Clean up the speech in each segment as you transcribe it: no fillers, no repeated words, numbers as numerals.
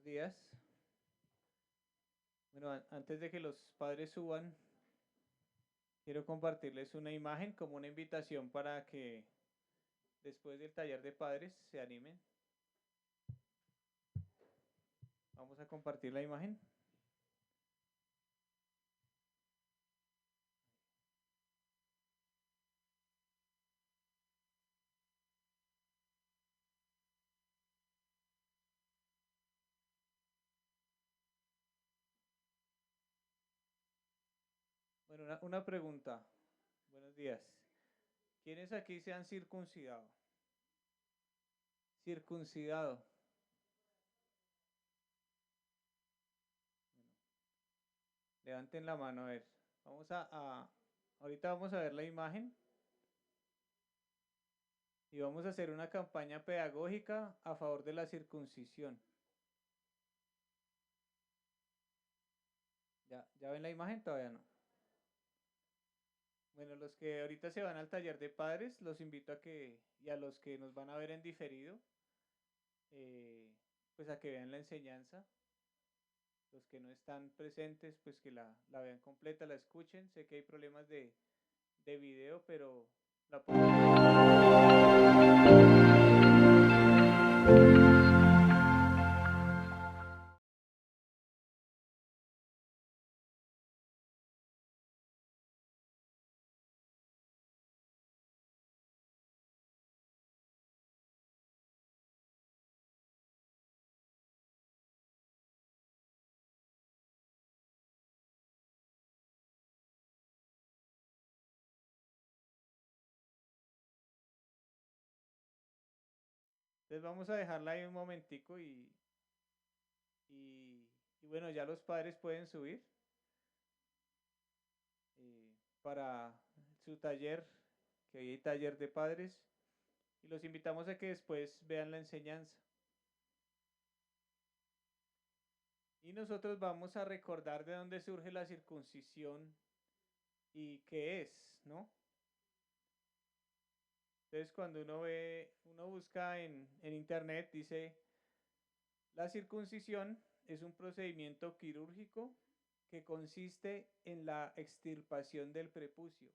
Buenos días. Bueno, antes de que los padres suban, quiero compartirles una imagen como una invitación para que después del taller de padres se animen. Vamos a compartir la imagen. Bueno, una pregunta. Buenos días. ¿Quiénes aquí se han circuncidado? Circuncidado. Bueno, levanten la mano a ver. Ahorita vamos a ver la imagen y vamos a hacer una campaña pedagógica a favor de la circuncisión. ¿Ya ven la imagen? Todavía no. Bueno, los que ahorita se van al taller de padres, los invito y a los que nos van a ver en diferido, eh, pues a que vean la enseñanza. Los que no están presentes, pues que la vean completa, la escuchen. Sé que hay problemas de video, pero la Entonces vamos a dejarla ahí un momentico y, y bueno, ya los padres pueden subir para su taller, que hoy hay taller de padres, y los invitamos a que después vean la enseñanza. Y nosotros vamos a recordar de dónde surge la circuncisión y qué es, ¿no? Entonces cuando uno busca en internet, dice, la circuncisión es un procedimiento quirúrgico que consiste en la extirpación del prepucio,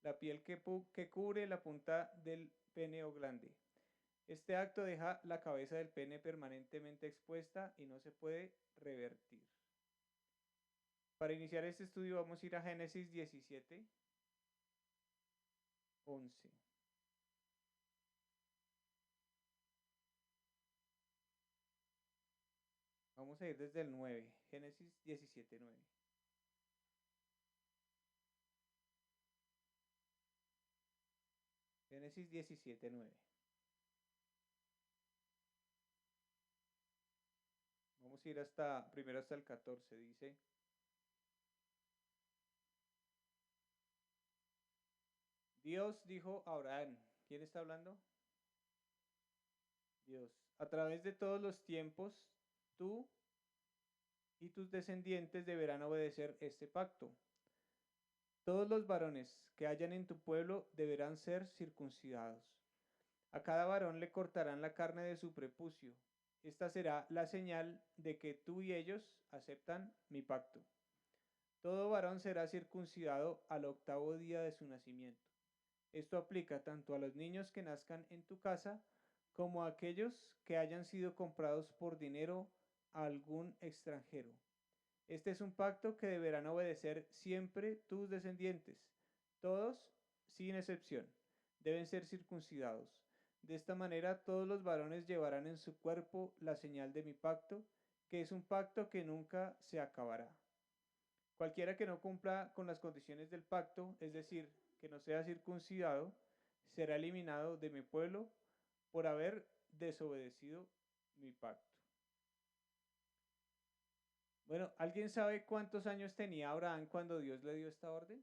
la piel que cubre la punta del pene o glande. Este acto deja la cabeza del pene permanentemente expuesta y no se puede revertir. Para iniciar este estudio vamos a ir a Génesis 17, 11. Vamos a ir desde el 9, Génesis 17, 9. Génesis 17, 9. Vamos a ir primero hasta el 14, dice. Dios dijo a Abraham, ¿quién está hablando? Dios, a través de todos los tiempos, tú y tus descendientes deberán obedecer este pacto. Todos los varones que hayan en tu pueblo deberán ser circuncidados. A cada varón le cortarán la carne de su prepucio. Esta será la señal de que tú y ellos aceptan mi pacto. Todo varón será circuncidado al 8º día de su nacimiento. Esto aplica tanto a los niños que nazcan en tu casa como a aquellos que hayan sido comprados por dinero a algún extranjero. Este es un pacto que deberán obedecer siempre tus descendientes. Todos, sin excepción, deben ser circuncidados. De esta manera todos los varones llevarán en su cuerpo la señal de mi pacto, que es un pacto que nunca se acabará. Cualquiera que no cumpla con las condiciones del pacto, es decir, que no sea circuncidado, será eliminado de mi pueblo por haber desobedecido mi pacto. Bueno, ¿alguien sabe cuántos años tenía Abraham cuando Dios le dio esta orden?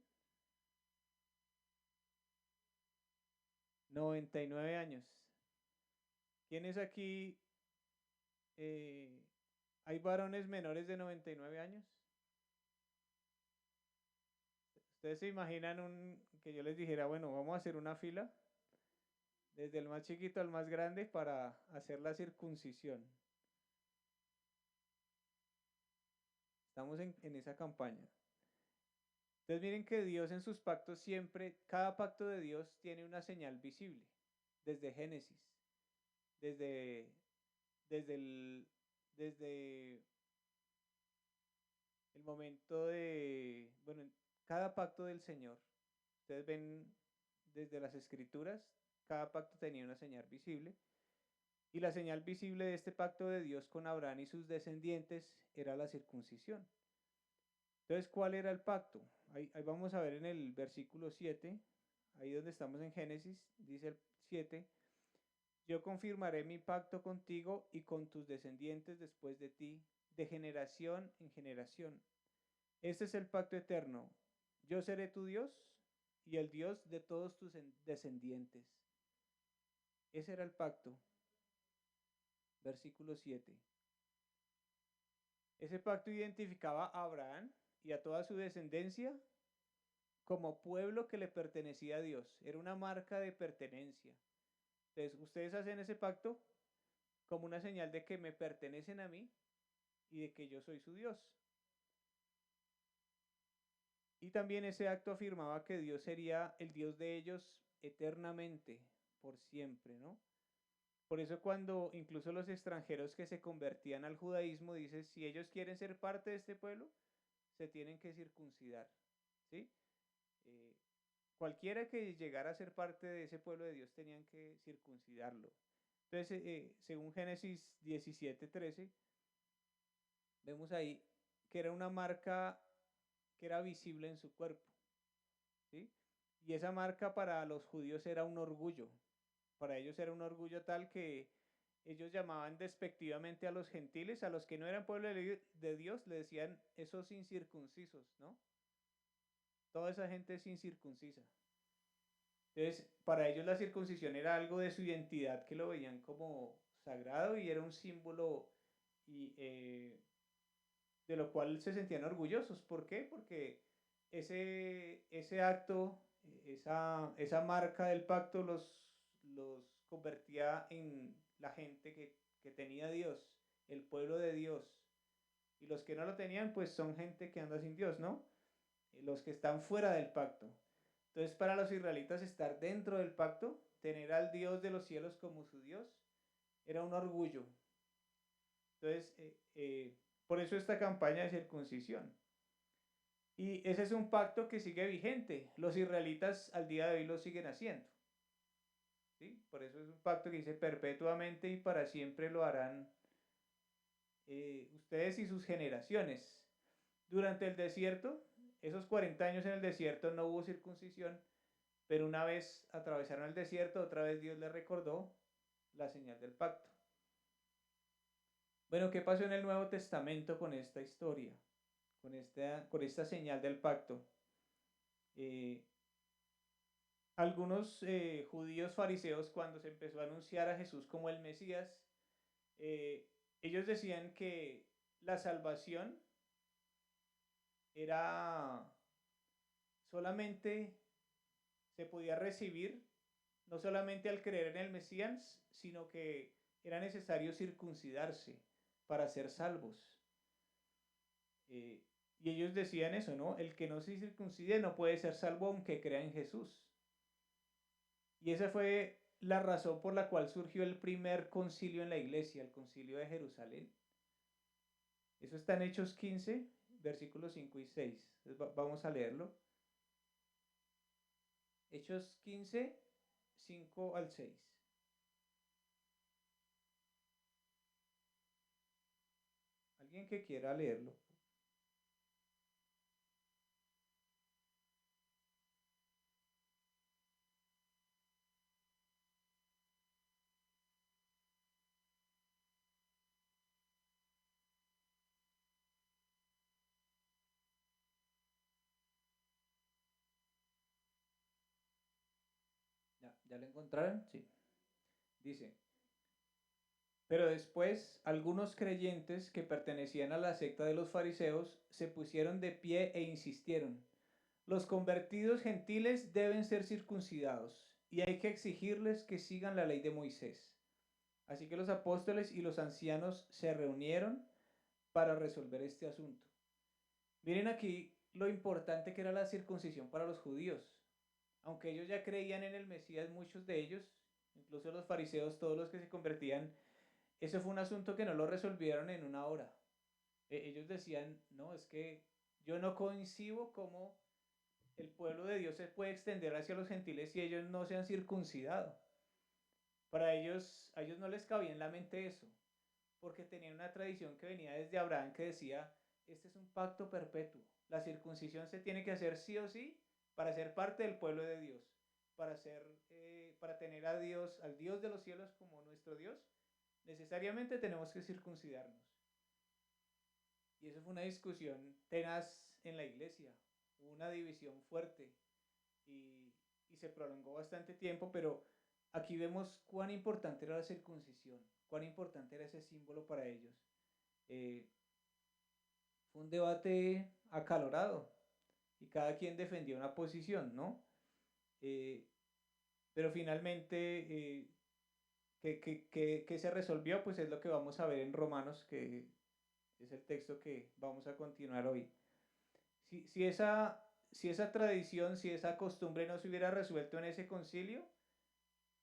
99 años. ¿Quiénes aquí eh, hay varones menores de 99 años? ¿Ustedes se imaginan que yo les dijera, bueno, vamos a hacer una fila desde el más chiquito al más grande para hacer la circuncisión? Estamos en esa campaña. Entonces miren que Dios en sus pactos siempre, cada pacto de Dios tiene una señal visible, desde Génesis, desde, desde el, desde el momento de, bueno, cada pacto del Señor. Ustedes ven desde las escrituras, cada pacto tenía una señal visible. Y la señal visible de este pacto de Dios con Abraham y sus descendientes era la circuncisión. Entonces, ¿cuál era el pacto? Ahí vamos a ver en el versículo 7, ahí donde estamos en Génesis, dice el 7, yo confirmaré mi pacto contigo y con tus descendientes después de ti, de generación en generación. Este es el pacto eterno. Yo seré tu Dios y el Dios de todos tus descendientes. Ese era el pacto. Versículo 7. Ese pacto identificaba a Abraham y a toda su descendencia como pueblo que le pertenecía a Dios. Era una marca de pertenencia. Entonces, ustedes hacen ese pacto como una señal de que me pertenecen a mí y de que yo soy su Dios. Y también ese acto afirmaba que Dios sería el Dios de ellos eternamente, por siempre, ¿no? Por eso cuando incluso los extranjeros que se convertían al judaísmo, dice, si ellos quieren ser parte de este pueblo, se tienen que circuncidar, ¿sí? Eh, Cualquiera que llegara a ser parte de ese pueblo de Dios tenían que circuncidarlo. Entonces, según Génesis 17:13, vemos ahí que era una marca que era visible en su cuerpo, ¿sí? Y esa marca para los judíos era un orgullo. Para ellos era un orgullo tal que ellos llamaban despectivamente a los gentiles, a los que no eran pueblo de Dios, le decían esos incircuncisos, ¿no? Toda esa gente es incircuncisa. Entonces, para ellos la circuncisión era algo de su identidad que lo veían como sagrado y era un símbolo y, de lo cual se sentían orgullosos. ¿Por qué? Porque ese acto, esa marca del pacto los convertía en la gente que tenía a Dios, el pueblo de Dios. Y los que no lo tenían, pues son gente que anda sin Dios, ¿no? Los que están fuera del pacto. Entonces, para los israelitas estar dentro del pacto, tener al Dios de los cielos como su Dios, era un orgullo. Entonces, por eso esta campaña de circuncisión. Y ese es un pacto que sigue vigente. Los israelitas al día de hoy lo siguen haciendo. ¿Sí? Por eso es un pacto que dice perpetuamente y para siempre lo harán ustedes y sus generaciones. Durante el desierto, esos 40 años en el desierto no hubo circuncisión, pero una vez atravesaron el desierto, otra vez Dios les recordó la señal del pacto. Bueno, ¿qué pasó en el Nuevo Testamento con esta historia? Con esta señal del pacto. Eh, Algunos judíos fariseos, cuando se empezó a anunciar a Jesús como el Mesías, eh, ellos decían que la salvación era solamente, se podía recibir, no solamente al creer en el Mesías, sino que era necesario circuncidarse para ser salvos. Eh, y ellos decían eso, ¿no? El que no se circuncide no puede ser salvo aunque crea en Jesús. Y esa fue la razón por la cual surgió el primer concilio en la iglesia, el concilio de Jerusalén. Eso está en Hechos 15, versículos 5 y 6. Entonces vamos a leerlo. Hechos 15, 5 al 6. ¿Alguien que quiera leerlo? ¿Ya lo encontraron? Sí. Dice, pero después algunos creyentes que pertenecían a la secta de los fariseos se pusieron de pie e insistieron, los convertidos gentiles deben ser circuncidados y hay que exigirles que sigan la ley de Moisés. Así que los apóstoles y los ancianos se reunieron para resolver este asunto. Miren aquí lo importante que era la circuncisión para los judíos. Aunque ellos ya creían en el Mesías, muchos de ellos, incluso los fariseos, todos los que se convertían, eso fue un asunto que no lo resolvieron en una hora. Ellos decían, no, es que yo no coincido cómo el pueblo de Dios se puede extender hacia los gentiles si ellos no se han circuncidado. Para ellos, a ellos no les cabía en la mente eso, porque tenían una tradición que venía desde Abraham que decía, este es un pacto perpetuo. La circuncisión se tiene que hacer sí o sí para ser parte del pueblo de Dios, para tener a Dios, al Dios de los cielos como nuestro Dios, necesariamente tenemos que circuncidarnos. Y eso fue una discusión tenaz en la iglesia, hubo una división fuerte y se prolongó bastante tiempo, pero aquí vemos cuán importante era la circuncisión, cuán importante era ese símbolo para ellos. Eh, Fue un debate acalorado y cada quien defendió una posición, ¿no? Eh, pero finalmente, ¿qué se resolvió? Pues es lo que vamos a ver en Romanos, que es el texto que vamos a continuar hoy. Si, si, esa, si esa tradición, si esa costumbre no se hubiera resuelto en ese concilio,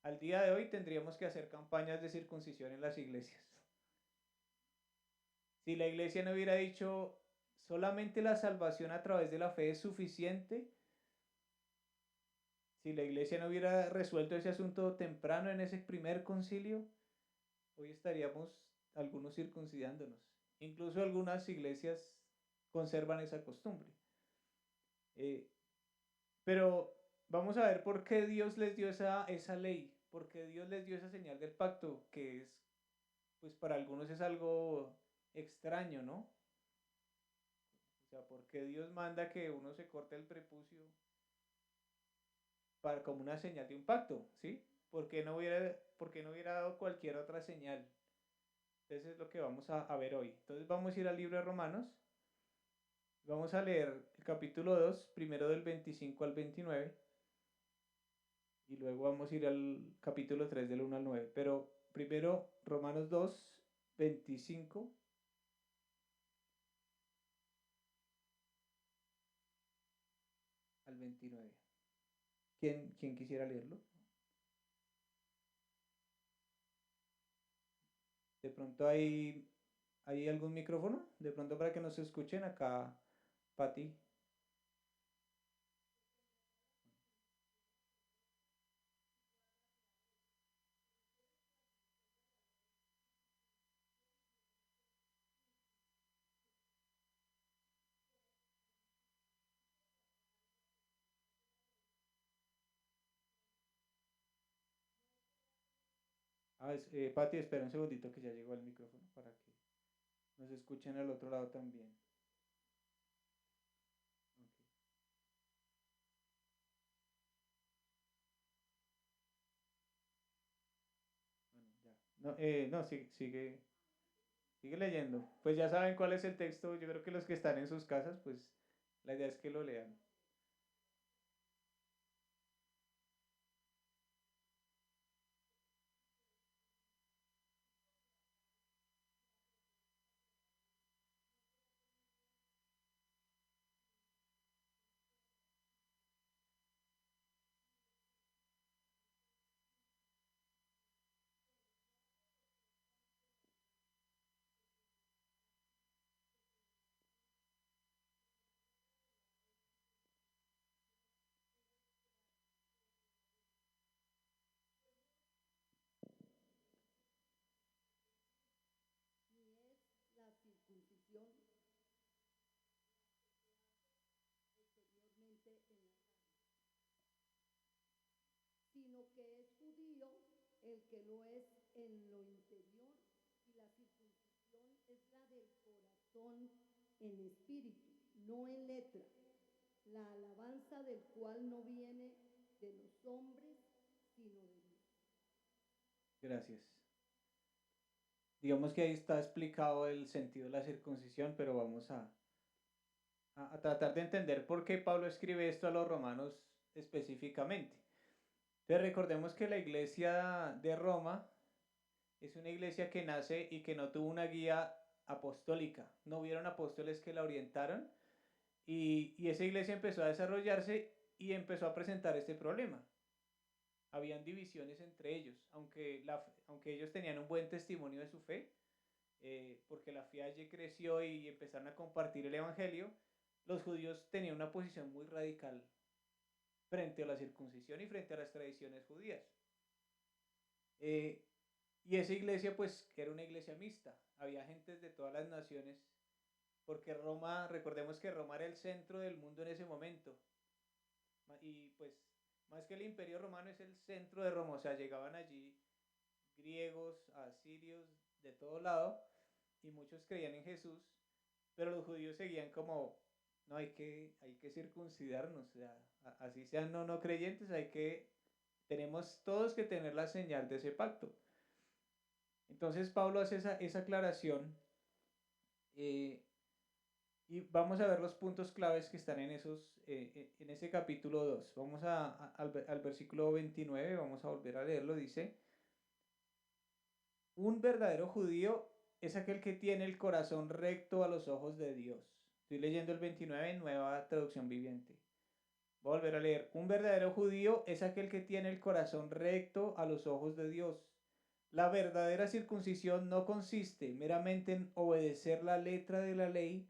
al día de hoy tendríamos que hacer campañas de circuncisión en las iglesias. Si la iglesia no hubiera dicho solamente la salvación a través de la fe es suficiente, si la iglesia no hubiera resuelto ese asunto temprano en ese primer concilio, hoy estaríamos algunos circuncidándonos. Incluso algunas iglesias conservan esa costumbre. Eh, pero vamos a ver por qué Dios les dio esa ley, por qué Dios les dio esa señal del pacto, que es, pues para algunos es algo extraño, ¿no? O sea, ¿por qué Dios manda que uno se corte el prepucio como una señal de un pacto? ¿Sí? ¿Por qué no hubiera dado cualquier otra señal? Entonces es lo que vamos a ver hoy. Entonces vamos a ir al libro de Romanos. Vamos a leer el capítulo 2, primero del 25 al 29. Y luego vamos a ir al capítulo 3 del 1 al 9. Pero primero Romanos 2, 25 al 29. ¿Quién quisiera leerlo? De pronto hay algún micrófono, de pronto para que nos escuchen acá, Pati. Pati, espera un segundito que ya llegó el micrófono para que nos escuchen al otro lado también. Ok, bueno, ya. No, no, sigue leyendo. Pues ya saben cuál es el texto. Yo creo que los que están en sus casas, pues la idea es que lo lean. Ni es la circuncisión exteriormente en la carne, sino que es judío el que lo es en lo interior, y la circuncisión es la del corazón en espíritu, no en letra, la alabanza del cual no viene de los hombres, sino de Dios. Gracias. Digamos que ahí está explicado el sentido de la circuncisión, pero vamos a tratar de entender por qué Pablo escribe esto a los romanos específicamente. Entonces recordemos que la iglesia de Roma es una iglesia que nace y que no tuvo una guía apostólica. No hubieron apóstoles que la orientaron, Y esa iglesia empezó a desarrollarse y empezó a presentar este problema. Habían divisiones entre ellos, aunque ellos tenían un buen testimonio de su fe, porque la fe allí creció y empezaron a compartir el evangelio. Los judíos tenían una posición muy radical frente a la circuncisión y frente a las tradiciones judías. Y esa iglesia pues era una iglesia mixta, había gentes de todas las naciones, porque Roma, recordemos que Roma era el centro del mundo en ese momento, y pues más que el imperio romano es el centro de Roma, o sea, llegaban allí griegos, asirios, de todo lado, y muchos creían en Jesús, pero los judíos seguían como, no, hay que circuncidarnos, o sea, así sean no creyentes, tenemos todos que tener la señal de ese pacto. Entonces Pablo hace esa aclaración, y vamos a ver los puntos claves que están en ese capítulo 2. Vamos al versículo 29, vamos a volver a leerlo, dice: un verdadero judío es aquel que tiene el corazón recto a los ojos de Dios. Estoy leyendo el 29 en Nueva Traducción Viviente. Voy a volver a leer. Un verdadero judío es aquel que tiene el corazón recto a los ojos de Dios. La verdadera circuncisión no consiste meramente en obedecer la letra de la ley,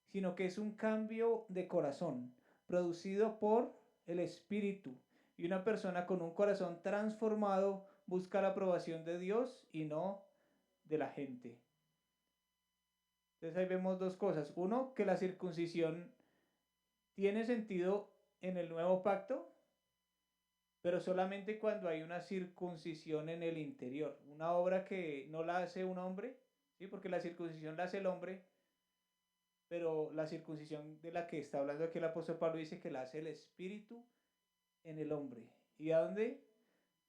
sino que es un cambio de corazón producido por el Espíritu. Y una persona con un corazón transformado busca la aprobación de Dios y no de la gente. Entonces ahí vemos dos cosas. Uno, que la circuncisión tiene sentido en el nuevo pacto, pero solamente cuando hay una circuncisión en el interior, una obra que no la hace un hombre, ¿sí? Porque la circuncisión la hace el hombre, pero la circuncisión de la que está hablando aquí el apóstol Pablo dice que la hace el Espíritu en el hombre. ¿Y a dónde?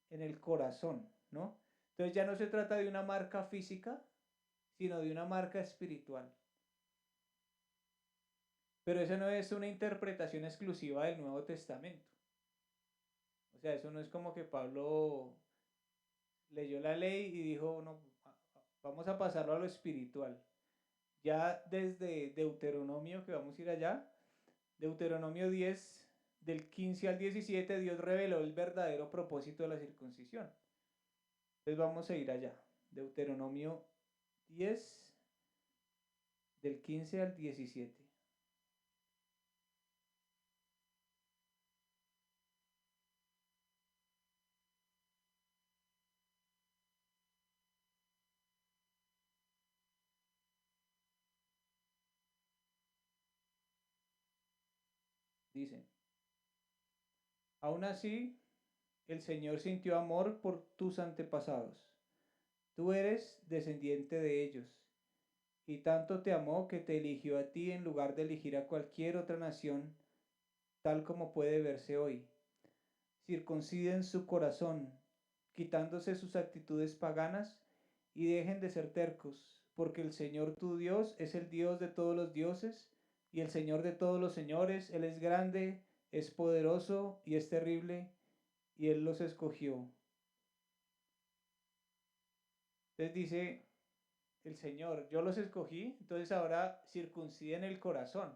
En el corazón, ¿no? Entonces ya no se trata de una marca física, sino de una marca espiritual. Pero eso no es una interpretación exclusiva del Nuevo Testamento. O sea, eso no es como que Pablo leyó la ley y dijo, no, vamos a pasarlo a lo espiritual. Ya desde Deuteronomio, que vamos a ir allá, Deuteronomio 10, del 15 al 17, Dios reveló el verdadero propósito de la circuncisión. Entonces vamos a ir allá. Deuteronomio 10, del 15 al 17. Dice: aún así, el Señor sintió amor por tus antepasados. Tú eres descendiente de ellos, y tanto te amó que te eligió a ti en lugar de elegir a cualquier otra nación, tal como puede verse hoy. Circunciden su corazón, quitándose sus actitudes paganas, y dejen de ser tercos, porque el Señor tu Dios es el Dios de todos los dioses, y el Señor de todos los señores. Él es grande, es poderoso y es terrible, y Él los escogió. Entonces dice el Señor, yo los escogí, entonces ahora circunciden el corazón.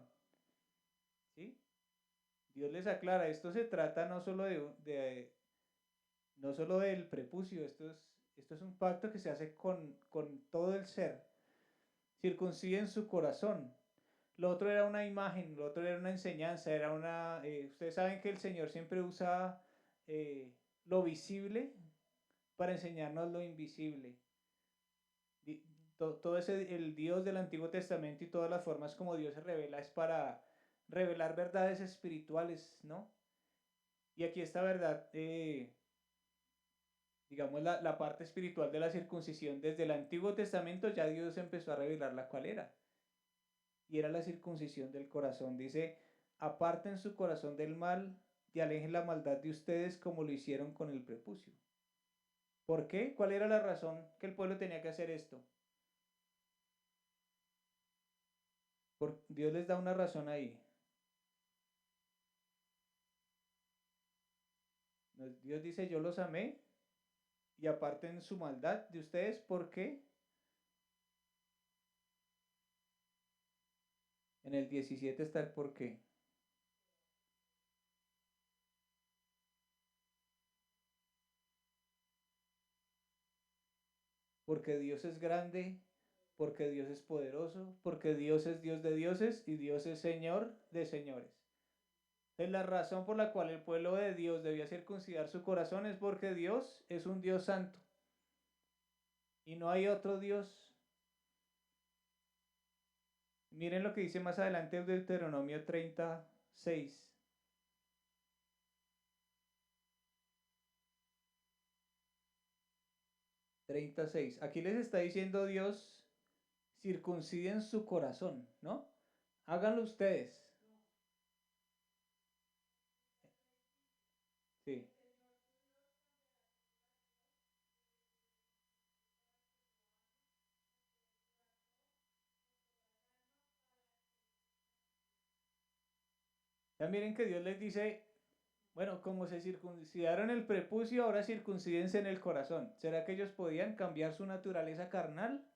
¿Sí? Dios les aclara, esto se trata no solo no solo del prepucio, esto es un pacto que se hace con todo el ser. Circunciden su corazón. Lo otro era una imagen, lo otro era una enseñanza, ustedes saben que el Señor siempre usa lo visible para enseñarnos lo invisible. Todo el Dios del Antiguo Testamento y todas las formas como Dios se revela es para revelar verdades espirituales, ¿no? Y aquí esta verdad, digamos la parte espiritual de la circuncisión, desde el Antiguo Testamento ya Dios empezó a revelar la cual era. Y era la circuncisión del corazón. Dice: aparten su corazón del mal y alejen la maldad de ustedes como lo hicieron con el prepucio. ¿Por qué? ¿Cuál era la razón que el pueblo tenía que hacer esto? Dios les da una razón ahí. Dios dice: yo los amé y aparten su maldad de ustedes. ¿Por qué? En el 17 está el porqué. Porque Dios es grande, porque Dios es poderoso, porque Dios es Dios de dioses y Dios es Señor de señores. Es la razón por la cual el pueblo de Dios debía circuncidar su corazón es porque Dios es un Dios santo y no hay otro Dios. Miren lo que dice más adelante Deuteronomio 36. 36. Aquí les está diciendo Dios, circunciden su corazón, ¿no? Háganlo ustedes. Sí. Ya miren que Dios les dice, bueno, como se circuncidaron el prepucio, ahora circuncídense en el corazón. ¿Será que ellos podían cambiar su naturaleza carnal?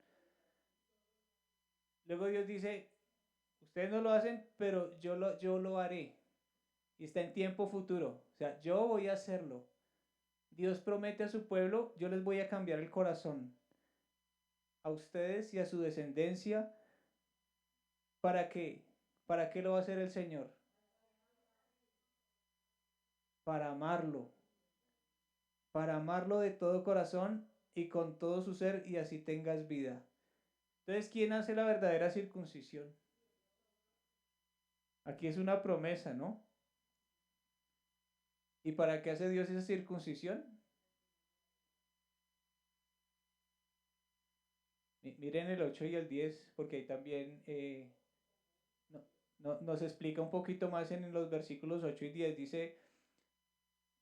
Luego Dios dice, ustedes no lo hacen, pero yo lo haré. Y está en tiempo futuro. O sea, yo voy a hacerlo. Dios promete a su pueblo, yo les voy a cambiar el corazón. A ustedes y a su descendencia. ¿Para qué? ¿Para qué lo va a hacer el Señor? Para amarlo. Para amarlo de todo corazón y con todo su ser y así tengas vida. Entonces, ¿quién hace la verdadera circuncisión? Aquí es una promesa, ¿no? ¿Y para qué hace Dios esa circuncisión? Miren el 8 y el 10, porque ahí también nos explica un poquito más en los versículos 8 y 10. Dice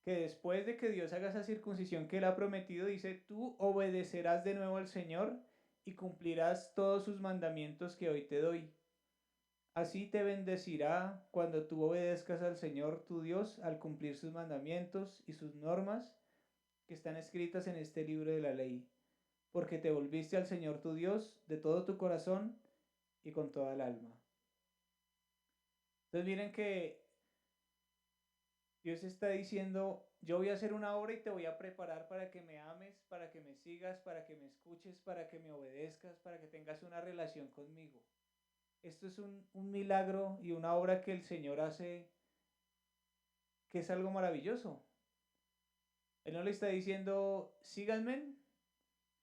que después de que Dios haga esa circuncisión que él ha prometido, dice, tú obedecerás de nuevo al Señor y cumplirás todos sus mandamientos que hoy te doy. Así te bendecirá cuando tú obedezcas al Señor tu Dios al cumplir sus mandamientos y sus normas que están escritas en este libro de la ley, porque te volviste al Señor tu Dios de todo tu corazón y con toda el alma. Entonces miren que Dios está diciendo, yo voy a hacer una obra y te voy a preparar para que me ames, para que me sigas, para que me escuches, para que me obedezcas, para que tengas una relación conmigo. Esto es un milagro y una obra que el Señor hace, que es algo maravilloso. Él no le está diciendo, síganme,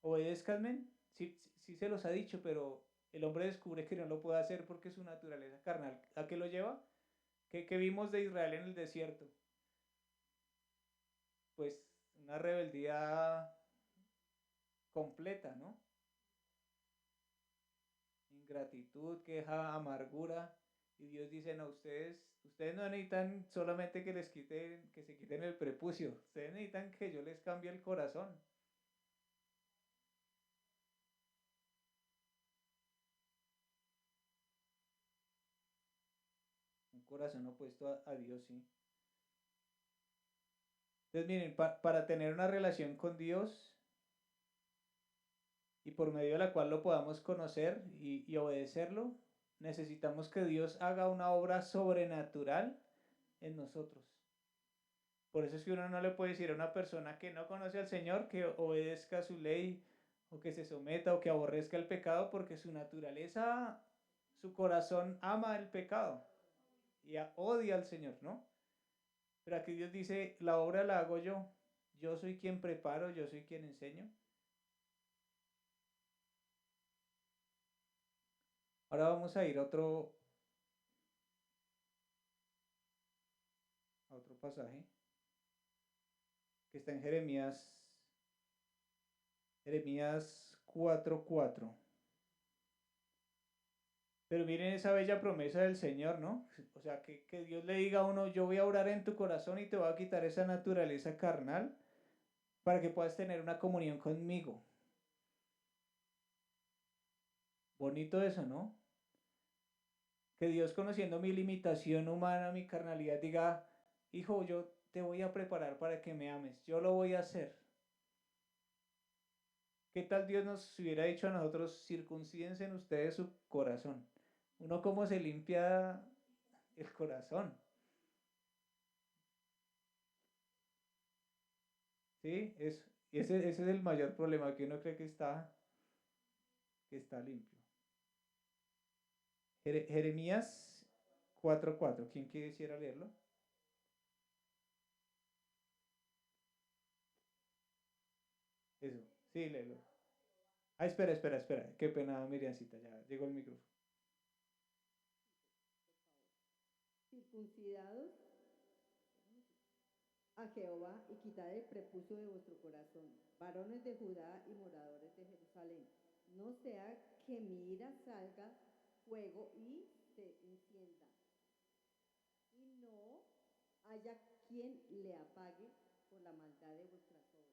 obedézcanme, sí, sí se los ha dicho, pero el hombre descubre que no lo puede hacer porque su naturaleza carnal, ¿a qué lo lleva? ¿Qué vimos de Israel en el desierto? Pues una rebeldía completa, ¿no? Ingratitud, queja, amargura. Y Dios dice, no, ustedes no necesitan solamente que les quiten, que se quiten el prepucio, ustedes necesitan que yo les cambie el corazón. Un corazón opuesto a Dios, sí. Entonces, miren, para tener una relación con Dios y por medio de la cual lo podamos conocer y obedecerlo, necesitamos que Dios haga una obra sobrenatural en nosotros. Por eso es que uno no le puede decir a una persona que no conoce al Señor que obedezca su ley o que se someta o que aborrezca el pecado porque su naturaleza, su corazón ama el pecado y odia al Señor, ¿no? Pero aquí Dios dice, la obra la hago yo soy quien preparo, yo soy quien enseño. Ahora vamos a ir a otro pasaje que está en Jeremías 4:4. Pero miren esa bella promesa del Señor, ¿no? O sea, que Dios le diga a uno, yo voy a orar en tu corazón y te voy a quitar esa naturaleza carnal para que puedas tener una comunión conmigo. Bonito eso, ¿no? Que Dios conociendo mi limitación humana, mi carnalidad, diga, hijo, yo te voy a preparar para que me ames, yo lo voy a hacer. ¿Qué tal Dios nos hubiera dicho a nosotros, circuncídense en ustedes su corazón? Uno cómo se limpia el corazón, ¿sí? Y ese es el mayor problema, que uno cree que está limpio. Jeremías 4:4, ¿quién quisiera leerlo? Eso, sí, léelo. Ah, espera, qué pena, Miriancita, ya llegó el micrófono. Circuncidados a Jehová y quitad el prepucio de vuestro corazón, varones de Judá y moradores de Jerusalén. No sea que mi ira salga fuego y se encienda, y no haya quien le apague por la maldad de vuestras obras.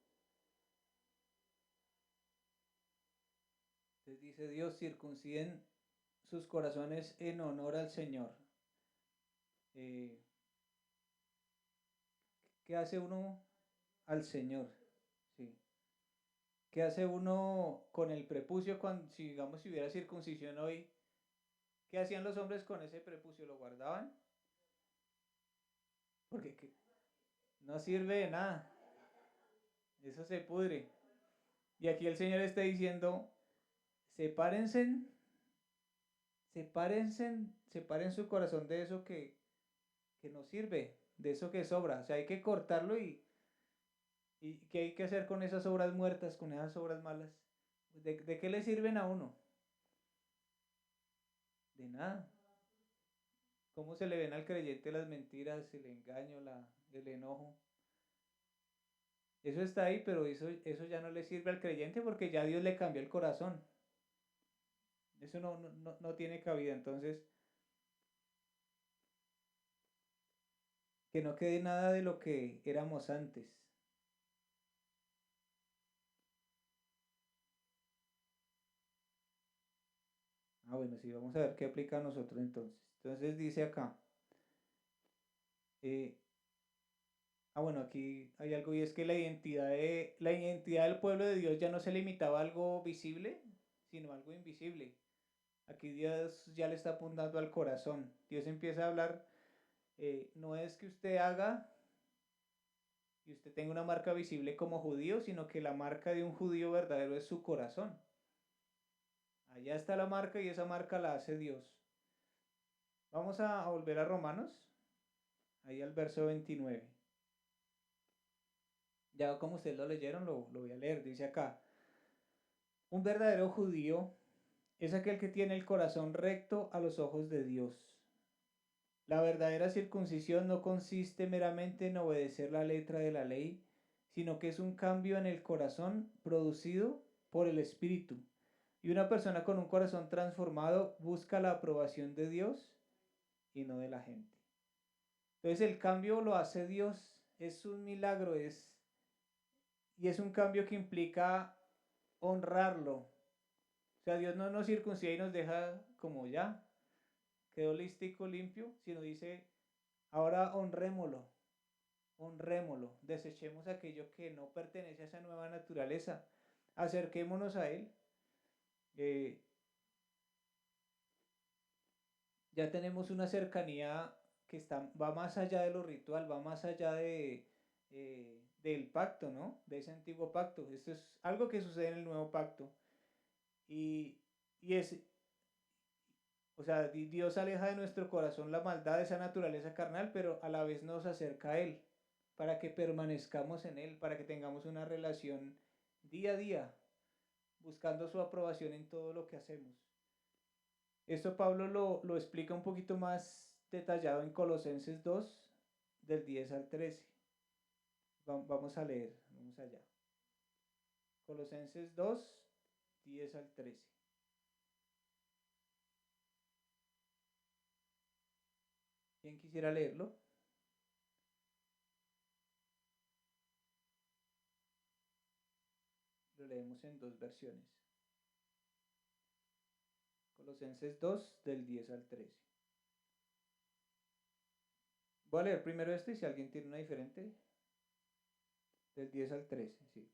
Entonces dice Dios, circunciden sus corazones en honor al Señor. Eh, ¿Qué hace uno al Señor? Sí. ¿Qué hace uno con el prepucio cuando, si digamos, si hubiera circuncisión hoy? ¿Qué hacían los hombres con ese prepucio? ¿Lo guardaban? Porque no sirve de nada. Eso se pudre. Y aquí el Señor está diciendo, sepárense, separen su corazón de eso que no sirve, de eso que sobra. O sea, hay que cortarlo y ¿qué hay que hacer con esas obras muertas, con esas obras malas? ¿De qué le sirven a uno? De nada. ¿Cómo se le ven al creyente las mentiras, el engaño, el enojo? Eso está ahí, pero eso ya no le sirve al creyente porque ya Dios le cambió el corazón. Eso no tiene cabida. Entonces, que no quede nada de lo que éramos antes. Ah, bueno, sí, vamos a ver qué aplica a nosotros entonces. Entonces dice acá, eh, bueno, aquí hay algo y es que la identidad del pueblo de Dios ya no se limitaba a algo visible, sino a algo invisible. Aquí Dios ya le está apuntando al corazón. Dios empieza a hablar, no es que usted haga y usted tenga una marca visible como judío, sino que la marca de un judío verdadero es su corazón. Allá está la marca y esa marca la hace Dios. Vamos a volver a Romanos, ahí al verso 29. Ya como ustedes lo leyeron, lo voy a leer. Dice acá, un verdadero judío es aquel que tiene el corazón recto a los ojos de Dios. La verdadera circuncisión no consiste meramente en obedecer la letra de la ley, sino que es un cambio en el corazón producido por el Espíritu. Y una persona con un corazón transformado busca la aprobación de Dios y no de la gente. Entonces el cambio lo hace Dios, es un milagro, y es un cambio que implica honrarlo. O sea, Dios no nos circuncida y nos deja como ya, quedó lístico, limpio, sino dice, ahora honrémoslo, honrémoslo, desechemos aquello que no pertenece a esa nueva naturaleza, acerquémonos a Él. Eh, ya tenemos una cercanía que va más allá de lo ritual, va más allá del pacto, ¿no? De ese antiguo pacto. Esto es algo que sucede en el nuevo pacto. Y, y es, o sea, Dios aleja de nuestro corazón la maldad de esa naturaleza carnal, pero a la vez nos acerca a Él, para que permanezcamos en Él, para que tengamos una relación día a día, buscando su aprobación en todo lo que hacemos. Esto Pablo lo explica un poquito más detallado en Colosenses 2, del 10 al 13. Vamos a leer, vamos allá. Colosenses 2, 10 al 13. ¿Quién quisiera leerlo? Lo leemos en dos versiones. Colosenses 2, del 10 al 13. Voy a leer primero este y si alguien tiene una diferente, del 10 al 13, sí.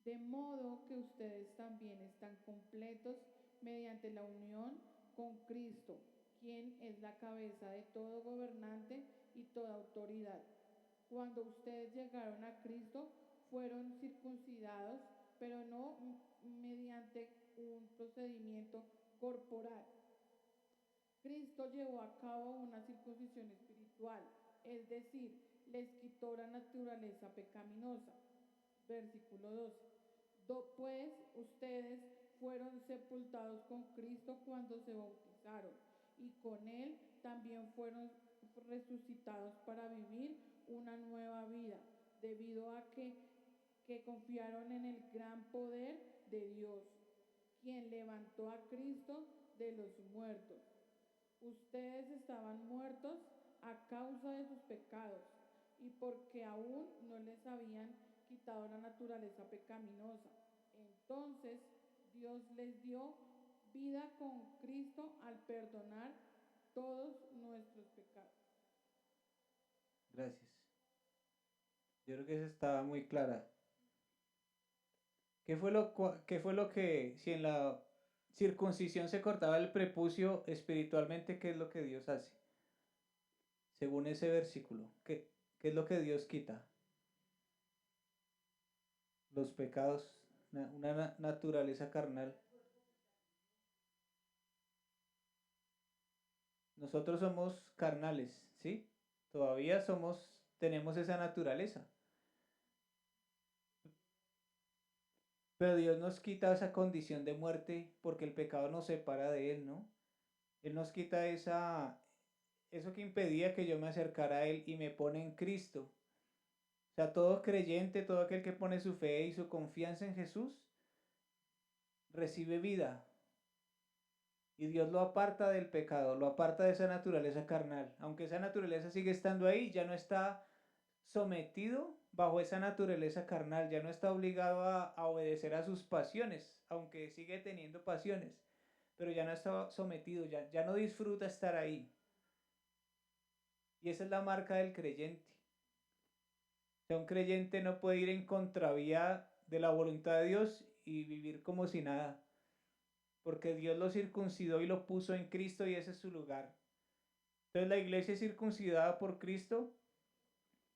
De modo que ustedes también están completos mediante la unión con Cristo, quien es la cabeza de todo gobernante y toda autoridad. Cuando ustedes llegaron a Cristo, fueron circuncidados, pero no mediante un procedimiento corporal. Cristo llevó a cabo una circuncisión espiritual, es decir, les quitó la naturaleza pecaminosa. Versículo 12. Pues ustedes fueron sepultados con Cristo cuando se bautizaron y con Él también fueron resucitados para vivir una nueva vida, debido a que confiaron en el gran poder de Dios, quien levantó a Cristo de los muertos. Ustedes estaban muertos a causa de sus pecados y porque aún no les habían quitado la naturaleza pecaminosa. Entonces Dios les dio vida con Cristo al perdonar todos nuestros pecados. Gracias. Yo creo que esa estaba muy clara. ¿Qué fue lo que, si en la circuncisión se cortaba el prepucio espiritualmente, qué es lo que Dios hace? Según ese versículo, qué es lo que Dios quita? Los pecados, una naturaleza carnal. Nosotros somos carnales, ¿sí? Todavía tenemos esa naturaleza. Pero Dios nos quita esa condición de muerte porque el pecado nos separa de Él, ¿no? Él nos quita eso que impedía que yo me acercara a Él y me pone en Cristo. O sea, todo creyente, todo aquel que pone su fe y su confianza en Jesús, recibe vida. Y Dios lo aparta del pecado, lo aparta de esa naturaleza carnal. Aunque esa naturaleza sigue estando ahí, ya no está sometido bajo esa naturaleza carnal, ya no está obligado a obedecer a sus pasiones, aunque sigue teniendo pasiones, pero ya no está sometido, ya no disfruta estar ahí. Y esa es la marca del creyente. O sea, un creyente no puede ir en contravía de la voluntad de Dios y vivir como si nada, porque Dios lo circuncidó y lo puso en Cristo y ese es su lugar. Entonces la iglesia es circuncidada por Cristo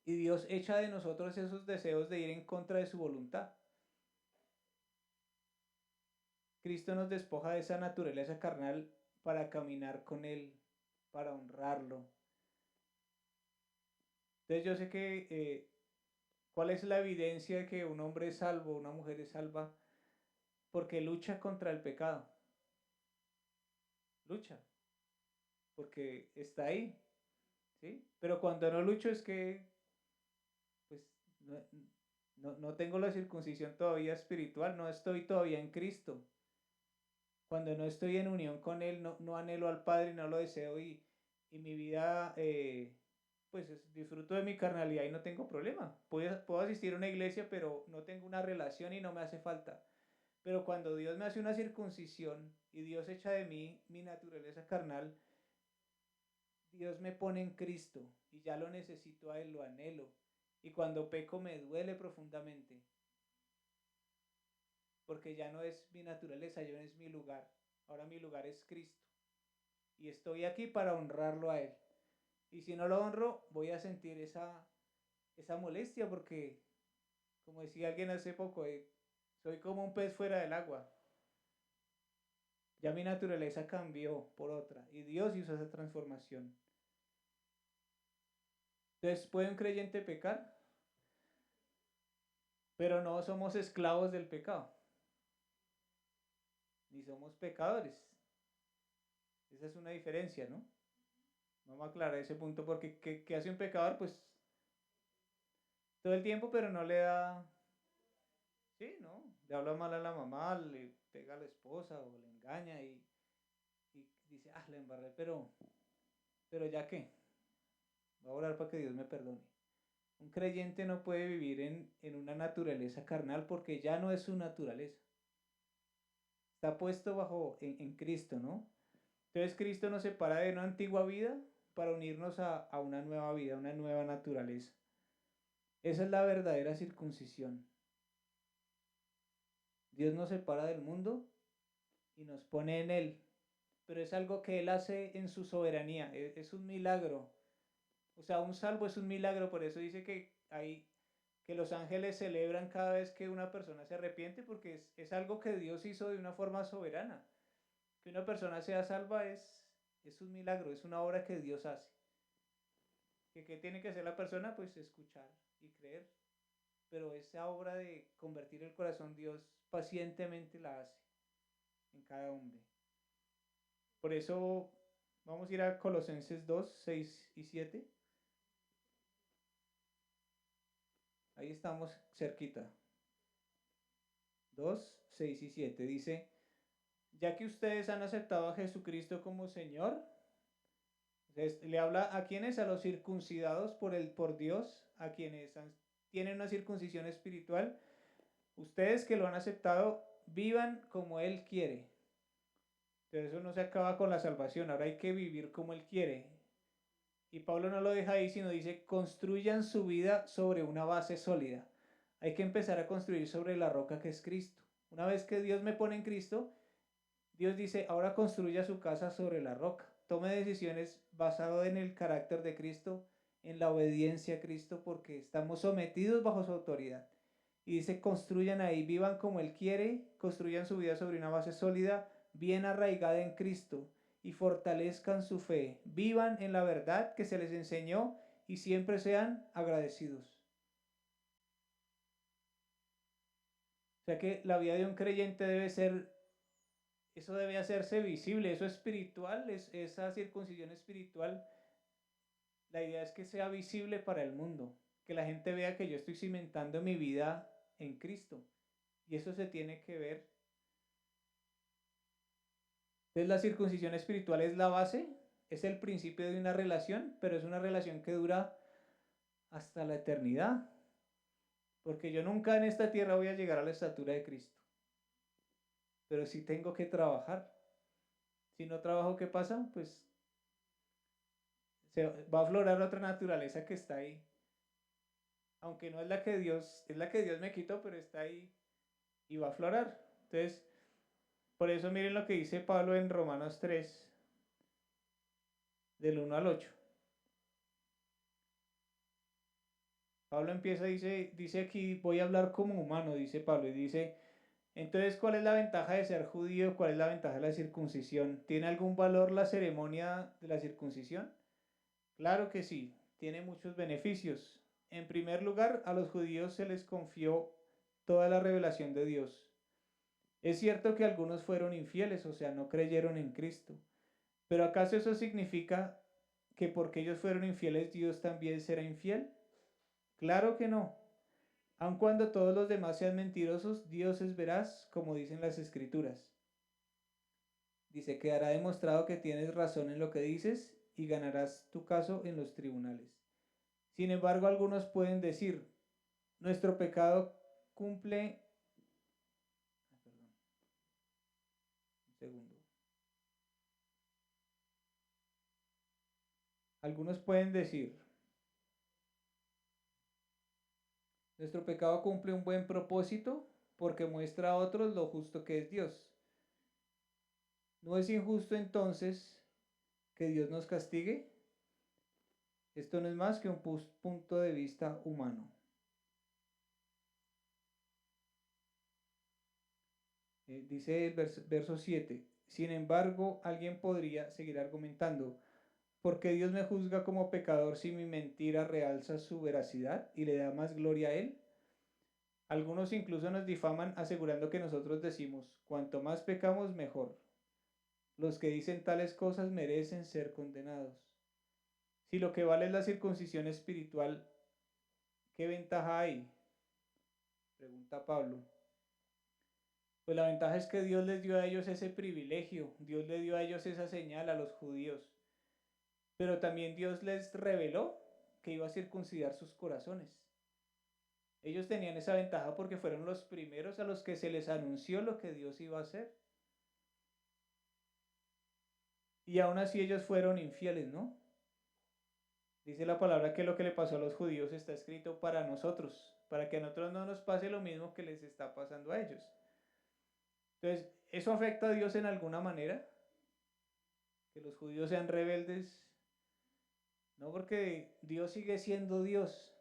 y Dios echa de nosotros esos deseos de ir en contra de su voluntad. Cristo nos despoja de esa naturaleza carnal para caminar con Él, para honrarlo. Entonces yo sé que, ¿cuál es la evidencia de que un hombre es salvo, una mujer es salva? Porque lucha contra el pecado. Lucha, porque está ahí, ¿sí? Pero cuando no lucho es que, pues, no tengo la circuncisión todavía espiritual, no estoy todavía en Cristo. Cuando no estoy en unión con Él, no anhelo al Padre, no lo deseo y mi vida, pues disfruto de mi carnalidad y no tengo problema. Puedo asistir a una iglesia, pero no tengo una relación y no me hace falta. Pero cuando Dios me hace una circuncisión y Dios echa de mí mi naturaleza carnal, Dios me pone en Cristo y ya lo necesito a Él, lo anhelo. Y cuando peco me duele profundamente, porque ya no es mi naturaleza, ya no es mi lugar. Ahora mi lugar es Cristo. Y estoy aquí para honrarlo a Él. Y si no lo honro, voy a sentir esa molestia porque, como decía alguien hace poco, soy como un pez fuera del agua. Ya mi naturaleza cambió por otra y Dios hizo esa transformación. Entonces, ¿puede un creyente pecar? Pero no somos esclavos del pecado, ni somos pecadores. Esa es una diferencia, ¿no? Vamos a aclarar ese punto porque ¿qué hace un pecador? Pues todo el tiempo, pero no le da, sí, ¿no? Le habla mal a la mamá, le pega a la esposa o le engaña y dice, la embarré, pero ya qué, voy a orar para que Dios me perdone. Un creyente no puede vivir en una naturaleza carnal porque ya no es su naturaleza. Está puesto en Cristo, ¿no? Entonces Cristo nos separa de una antigua vida para unirnos a una nueva vida, una nueva naturaleza. Esa es la verdadera circuncisión. Dios nos separa del mundo y nos pone en Él, pero es algo que Él hace en su soberanía, es un milagro. O sea, un salvo es un milagro, por eso dice que los ángeles celebran cada vez que una persona se arrepiente, porque es algo que Dios hizo de una forma soberana. Que una persona sea salva es un milagro, es una obra que Dios hace. ¿Qué tiene que hacer la persona? Pues escuchar y creer. Pero esa obra de convertir el corazón, Dios pacientemente la hace en cada hombre. Por eso vamos a ir a Colosenses 2, 6 y 7. Ahí estamos cerquita. 2, 6 y 7. Dice, ya que ustedes han aceptado a Jesucristo como Señor, entonces, le habla a quienes, a los circuncidados por Dios, a quienes tienen una circuncisión espiritual. Ustedes que lo han aceptado, vivan como Él quiere. Pero eso no se acaba con la salvación, ahora hay que vivir como Él quiere. Y Pablo no lo deja ahí, sino dice, construyan su vida sobre una base sólida. Hay que empezar a construir sobre la roca que es Cristo. Una vez que Dios me pone en Cristo, Dios dice, ahora construya su casa sobre la roca. Tome decisiones basadas en el carácter de Cristo, en la obediencia a Cristo, porque estamos sometidos bajo su autoridad. Y dice, construyan ahí, vivan como Él quiere, construyan su vida sobre una base sólida, bien arraigada en Cristo, y fortalezcan su fe. Vivan en la verdad que se les enseñó y siempre sean agradecidos. O sea que la vida de un creyente debe ser, eso debe hacerse visible, eso espiritual, esa circuncisión espiritual. La idea es que sea visible para el mundo, que la gente vea que yo estoy cimentando mi vida en Cristo. Y eso se tiene que ver. Entonces la circuncisión espiritual es la base, es el principio de una relación, pero es una relación que dura hasta la eternidad. Porque yo nunca en esta tierra voy a llegar a la estatura de Cristo. Pero sí tengo que trabajar. Si no trabajo, ¿qué pasa? Pues se va a aflorar otra naturaleza que está ahí. Aunque no es la que Dios, es la que Dios me quitó, pero está ahí y va a aflorar. Entonces, por eso miren lo que dice Pablo en Romanos 3, del 1 al 8. Pablo empieza, dice aquí, voy a hablar como humano, dice Pablo, y dice, entonces, ¿cuál es la ventaja de ser judío? ¿Cuál es la ventaja de la circuncisión? ¿Tiene algún valor la ceremonia de la circuncisión? Claro que sí, tiene muchos beneficios. En primer lugar, a los judíos se les confió toda la revelación de Dios. Es cierto que algunos fueron infieles, o sea, no creyeron en Cristo. Pero ¿acaso eso significa que porque ellos fueron infieles, Dios también será infiel? Claro que no. Aun cuando todos los demás sean mentirosos, Dios es veraz, como dicen las Escrituras. Dice, quedará demostrado que tienes razón en lo que dices y ganarás tu caso en los tribunales. Sin embargo, algunos pueden decir, nuestro pecado cumple... Perdón, un segundo. Algunos pueden decir, nuestro pecado cumple un buen propósito porque muestra a otros lo justo que es Dios. ¿No es injusto entonces que Dios nos castigue? Esto no es más que un punto de vista humano. Dice el verso 7, sin embargo, alguien podría seguir argumentando, ¿por qué Dios me juzga como pecador si mi mentira realza su veracidad y le da más gloria a Él? Algunos incluso nos difaman asegurando que nosotros decimos, cuanto más pecamos, mejor. Los que dicen tales cosas merecen ser condenados. Si lo que vale es la circuncisión espiritual, ¿qué ventaja hay? Pregunta Pablo. Pues la ventaja es que Dios les dio a ellos ese privilegio, Dios le dio a ellos esa señal a los judíos, pero también Dios les reveló que iba a circuncidar sus corazones. Ellos tenían esa ventaja porque fueron los primeros a los que se les anunció lo que Dios iba a hacer. Y aún así ellos fueron infieles, ¿no? Dice la palabra que lo que le pasó a los judíos está escrito para nosotros, para que a nosotros no nos pase lo mismo que les está pasando a ellos. Entonces, ¿eso afecta a Dios en alguna manera? Que los judíos sean rebeldes. No, porque Dios sigue siendo Dios.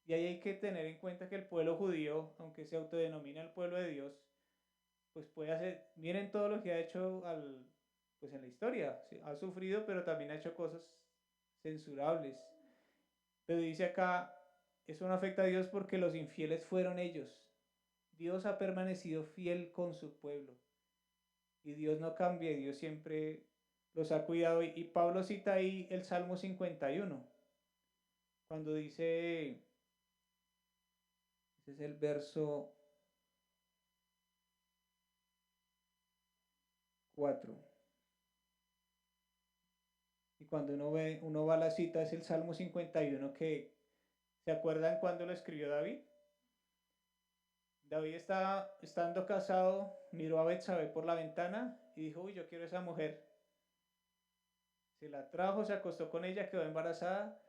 Y ahí hay que tener en cuenta que el pueblo judío, aunque se autodenomina el pueblo de Dios, pues puede hacer, miren todo lo que ha hecho pues en la historia, ¿sí? Ha sufrido, pero también ha hecho cosas censurables. Pero dice acá, eso no afecta a Dios porque los infieles fueron ellos. Dios ha permanecido fiel con su pueblo. Y Dios no cambia, Dios siempre los ha cuidado. Y Pablo cita ahí el Salmo 51, cuando dice, ese es el verso 4. Y cuando uno va a la cita, es el Salmo 51 que, ¿se acuerdan cuando lo escribió David? David estando casado, miró a Betsabé por la ventana y dijo, uy, yo quiero esa mujer. Se la trajo, se acostó con ella, quedó embarazada,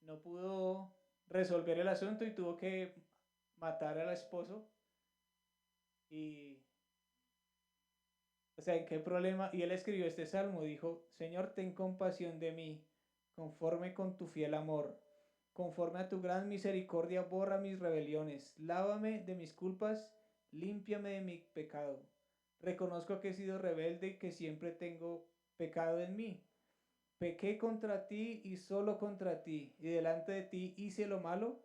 no pudo resolver el asunto y tuvo que matar al esposo. Y, o sea, ¿en qué problema? Y él escribió este salmo, dijo, Señor, ten compasión de mí, conforme con tu fiel amor. Conforme a tu gran misericordia, borra mis rebeliones, lávame de mis culpas, límpiame de mi pecado. Reconozco que he sido rebelde y que siempre tengo pecado en mí. Pequé contra ti y solo contra ti, y delante de ti hice lo malo.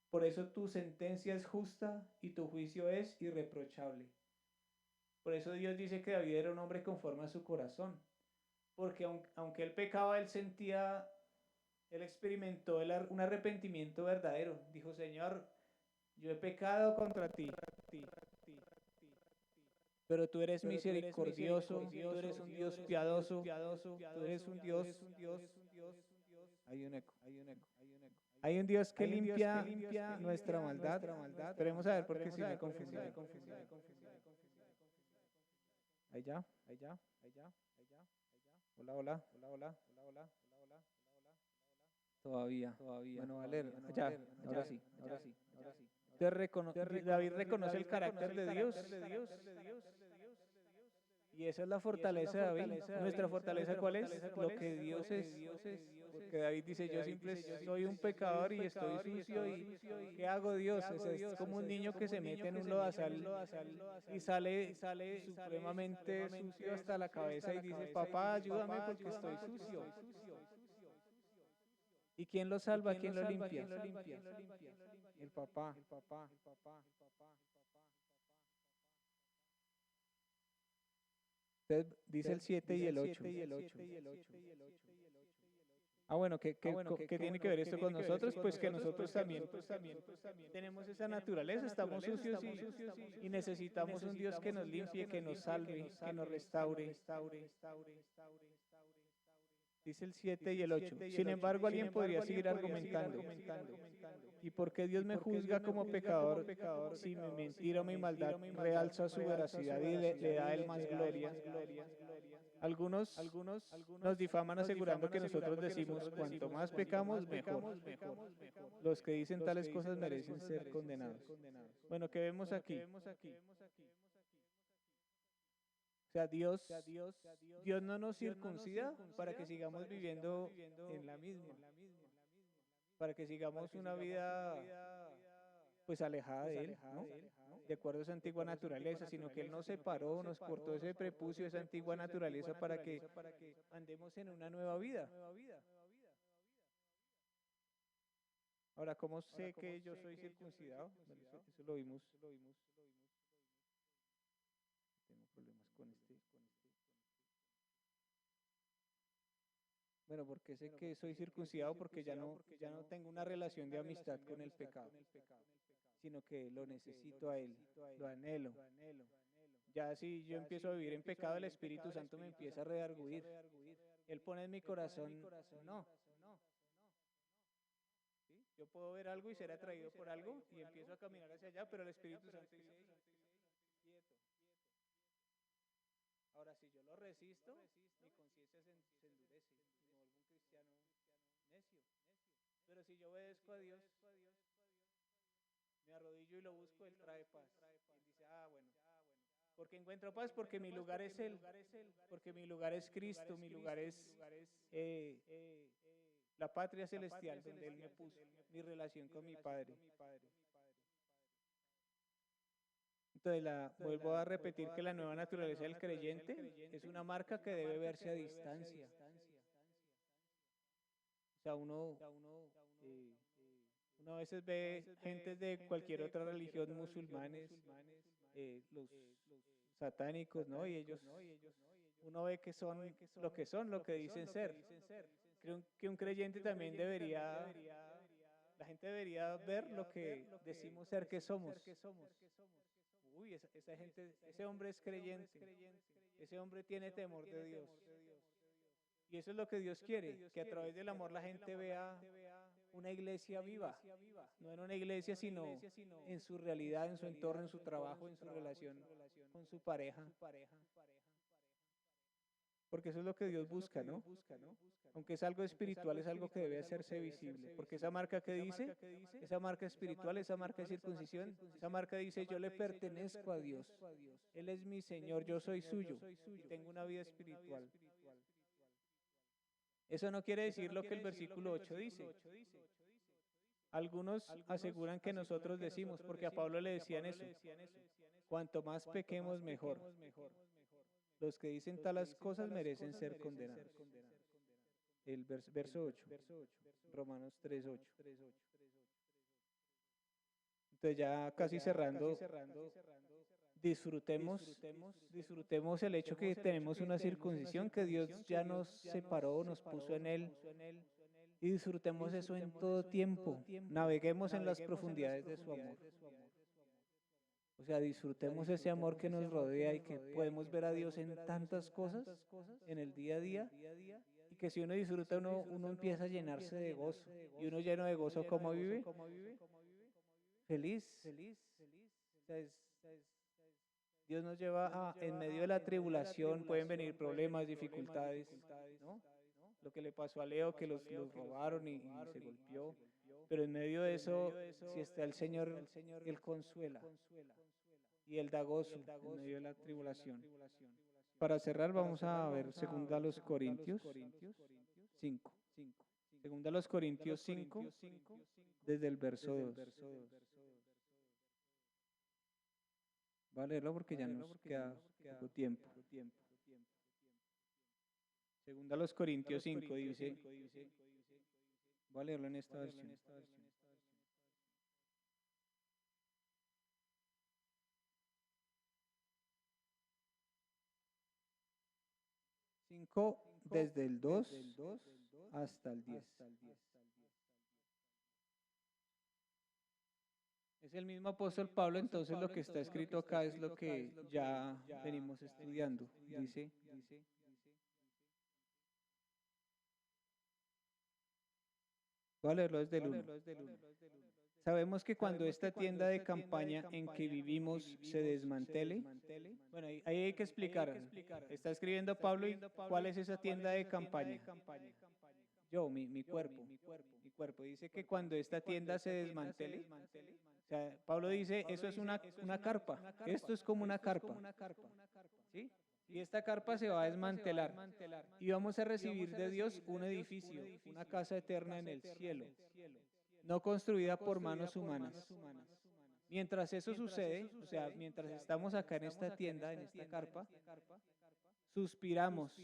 Por eso tu sentencia es justa y tu juicio es irreprochable. Por eso Dios dice que David era un hombre conforme a su corazón. Porque aunque él pecaba, él experimentó un arrepentimiento verdadero. Dijo, Señor, yo he pecado contra ti, pero tú eres misericordioso, tú eres un Dios piadoso, tú eres un Dios. Hay un eco. Hay un Dios que limpia nuestra maldad. Esperemos a ver porque si me confundí. Ahí ya. Hola. Todavía. Bueno, a leer. Ya, ahora sí. David reconoce el carácter de Dios. Y esa es la fortaleza de David. ¿Nuestra fortaleza cuál es? Lo que Dios es. Porque David dice, yo siempre soy un pecador y estoy sucio y ¿qué hago Dios? Es como un niño que se mete en un lodazal y sale supremamente sucio hasta la cabeza y dice, papá, ayúdame porque estoy sucio. ¿Y quién lo salva? ¿Quién lo limpia? El papá. Entonces, dice el 7 y el 8. Ah, bueno, ¿qué tiene que ver esto con nosotros? Pues que nosotros también tenemos esa naturaleza, estamos sucios y necesitamos un Dios que nos limpie, que nos salve, que nos restaure. Dice el 7 y el 8. Sin embargo, alguien podría seguir argumentando. ¿Y por qué Dios me juzga como pecador si mi mentira o mi maldad realza su veracidad y le da a él más gloria? Algunos nos difaman asegurando que nosotros decimos, cuanto más pecamos, mejor. Los que dicen tales cosas merecen ser condenados. Bueno, ¿qué vemos aquí? O sea, Dios no nos circuncida para que sigamos viviendo en la misma, para que sigamos una vida pues alejada de Él, ¿no? De acuerdo a esa antigua naturaleza, sino que Él nos separó, nos cortó ese prepucio, esa antigua naturaleza para que andemos en una nueva vida. Ahora, ¿cómo sé que yo soy circuncidado? Bueno, eso lo vimos. Tengo problemas con este. Bueno, porque sé que soy circuncidado porque ya no tengo una relación de amistad con el pecado, sino que lo necesito a Él, lo anhelo. Ya si yo empiezo a vivir en pecado, el Espíritu Santo me empieza a redarguir. Él pone en mi corazón, no. ¿Sí? Yo puedo ver algo y ser atraído por algo y empiezo a caminar hacia allá, pero el Espíritu Santo dice, "Ey, quieto". Ahora, si yo lo resisto, mi conciencia se endurece y me vuelvo un cristiano necio. Pero si yo obedezco a Dios, me arrodillo y lo busco, Él trae paz. Y Él dice, ah, bueno, Porque encuentro paz, porque mi lugar es Él, porque mi lugar es Cristo, mi lugar es la patria celestial donde Él me puso, mi relación con mi Padre. Entonces, vuelvo a repetir que la nueva naturaleza del creyente es una marca que debe verse a distancia. O sea, uno a veces ve gentes de cualquier otra religión, musulmanes, los satánicos, ¿no? Y ellos, uno ve que son, lo que dicen ser. Creo que un creyente también la gente debería ver lo que decimos ser que somos. Uy, esa gente, ese hombre es creyente, ese hombre tiene temor de Dios. Y eso es lo que Dios quiere, que a través del amor la gente vea una iglesia viva, no en una iglesia, sino en su realidad, en su entorno, en su trabajo, en su relación con su pareja. Porque eso es lo que Dios busca, ¿no? Aunque es algo espiritual, es algo que debe hacerse visible. Porque esa marca que dice, esa marca espiritual, esa marca de circuncisión, esa marca dice, yo le pertenezco a Dios. Él es mi Señor, yo soy suyo y tengo una vida espiritual. Eso no quiere decir lo que el versículo 8 dice. Algunos aseguran que nosotros decimos, porque a Pablo le decían eso, cuanto más pequemos mejor. Los que dicen talas cosas merecen ser condenados. El verso 8, Romanos 3:8. Entonces ya casi cerrando, disfrutemos el hecho que tenemos una circuncisión, que Dios ya nos separó, nos puso en Él, y disfrutemos eso en todo tiempo. Naveguemos en las profundidades de su amor. O sea, disfrutemos ese amor que nos rodea y que podemos ver a Dios en tantas cosas en el día a día, y que si uno disfruta, uno empieza a llenarse de gozo. Y uno lleno de gozo, ¿cómo vive? Feliz. O sea, Dios nos lleva en medio de la tribulación, pueden venir problemas, dificultades, ¿no? Lo que le pasó a Leo, que los robaron y se golpeó. Pero en medio de eso, si está el Señor, Él consuela y Él da gozo en medio de la tribulación. Para cerrar, vamos a ver segunda a los Corintios 5. Segunda a los Corintios 5, desde el verso 2. Va a leerlo porque ya nos queda poco tiempo. Segunda a los Corintios 5 dice, voy a leerlo en esta versión. 5 desde el 2 hasta el 10. Es el mismo apóstol Pablo, entonces lo que está escrito acá es lo que ya venimos estudiando. Dice, voy a leerlo desde el 1. Sabemos que cuando esta tienda de campaña en que vivimos se desmantele, bueno, ahí hay que explicar. Está escribiendo Pablo, y ¿cuál es esa tienda de campaña? Yo, mi cuerpo. Mi cuerpo dice que cuando esta tienda se desmantele, o sea, Pablo dice, eso es una carpa, esto es como una carpa, ¿sí? Y esta carpa se va a desmantelar y vamos a recibir de Dios un edificio, una casa eterna en el cielo, no construida por manos humanas. Mientras eso sucede, o sea, mientras estamos acá en esta tienda, en esta carpa, suspiramos.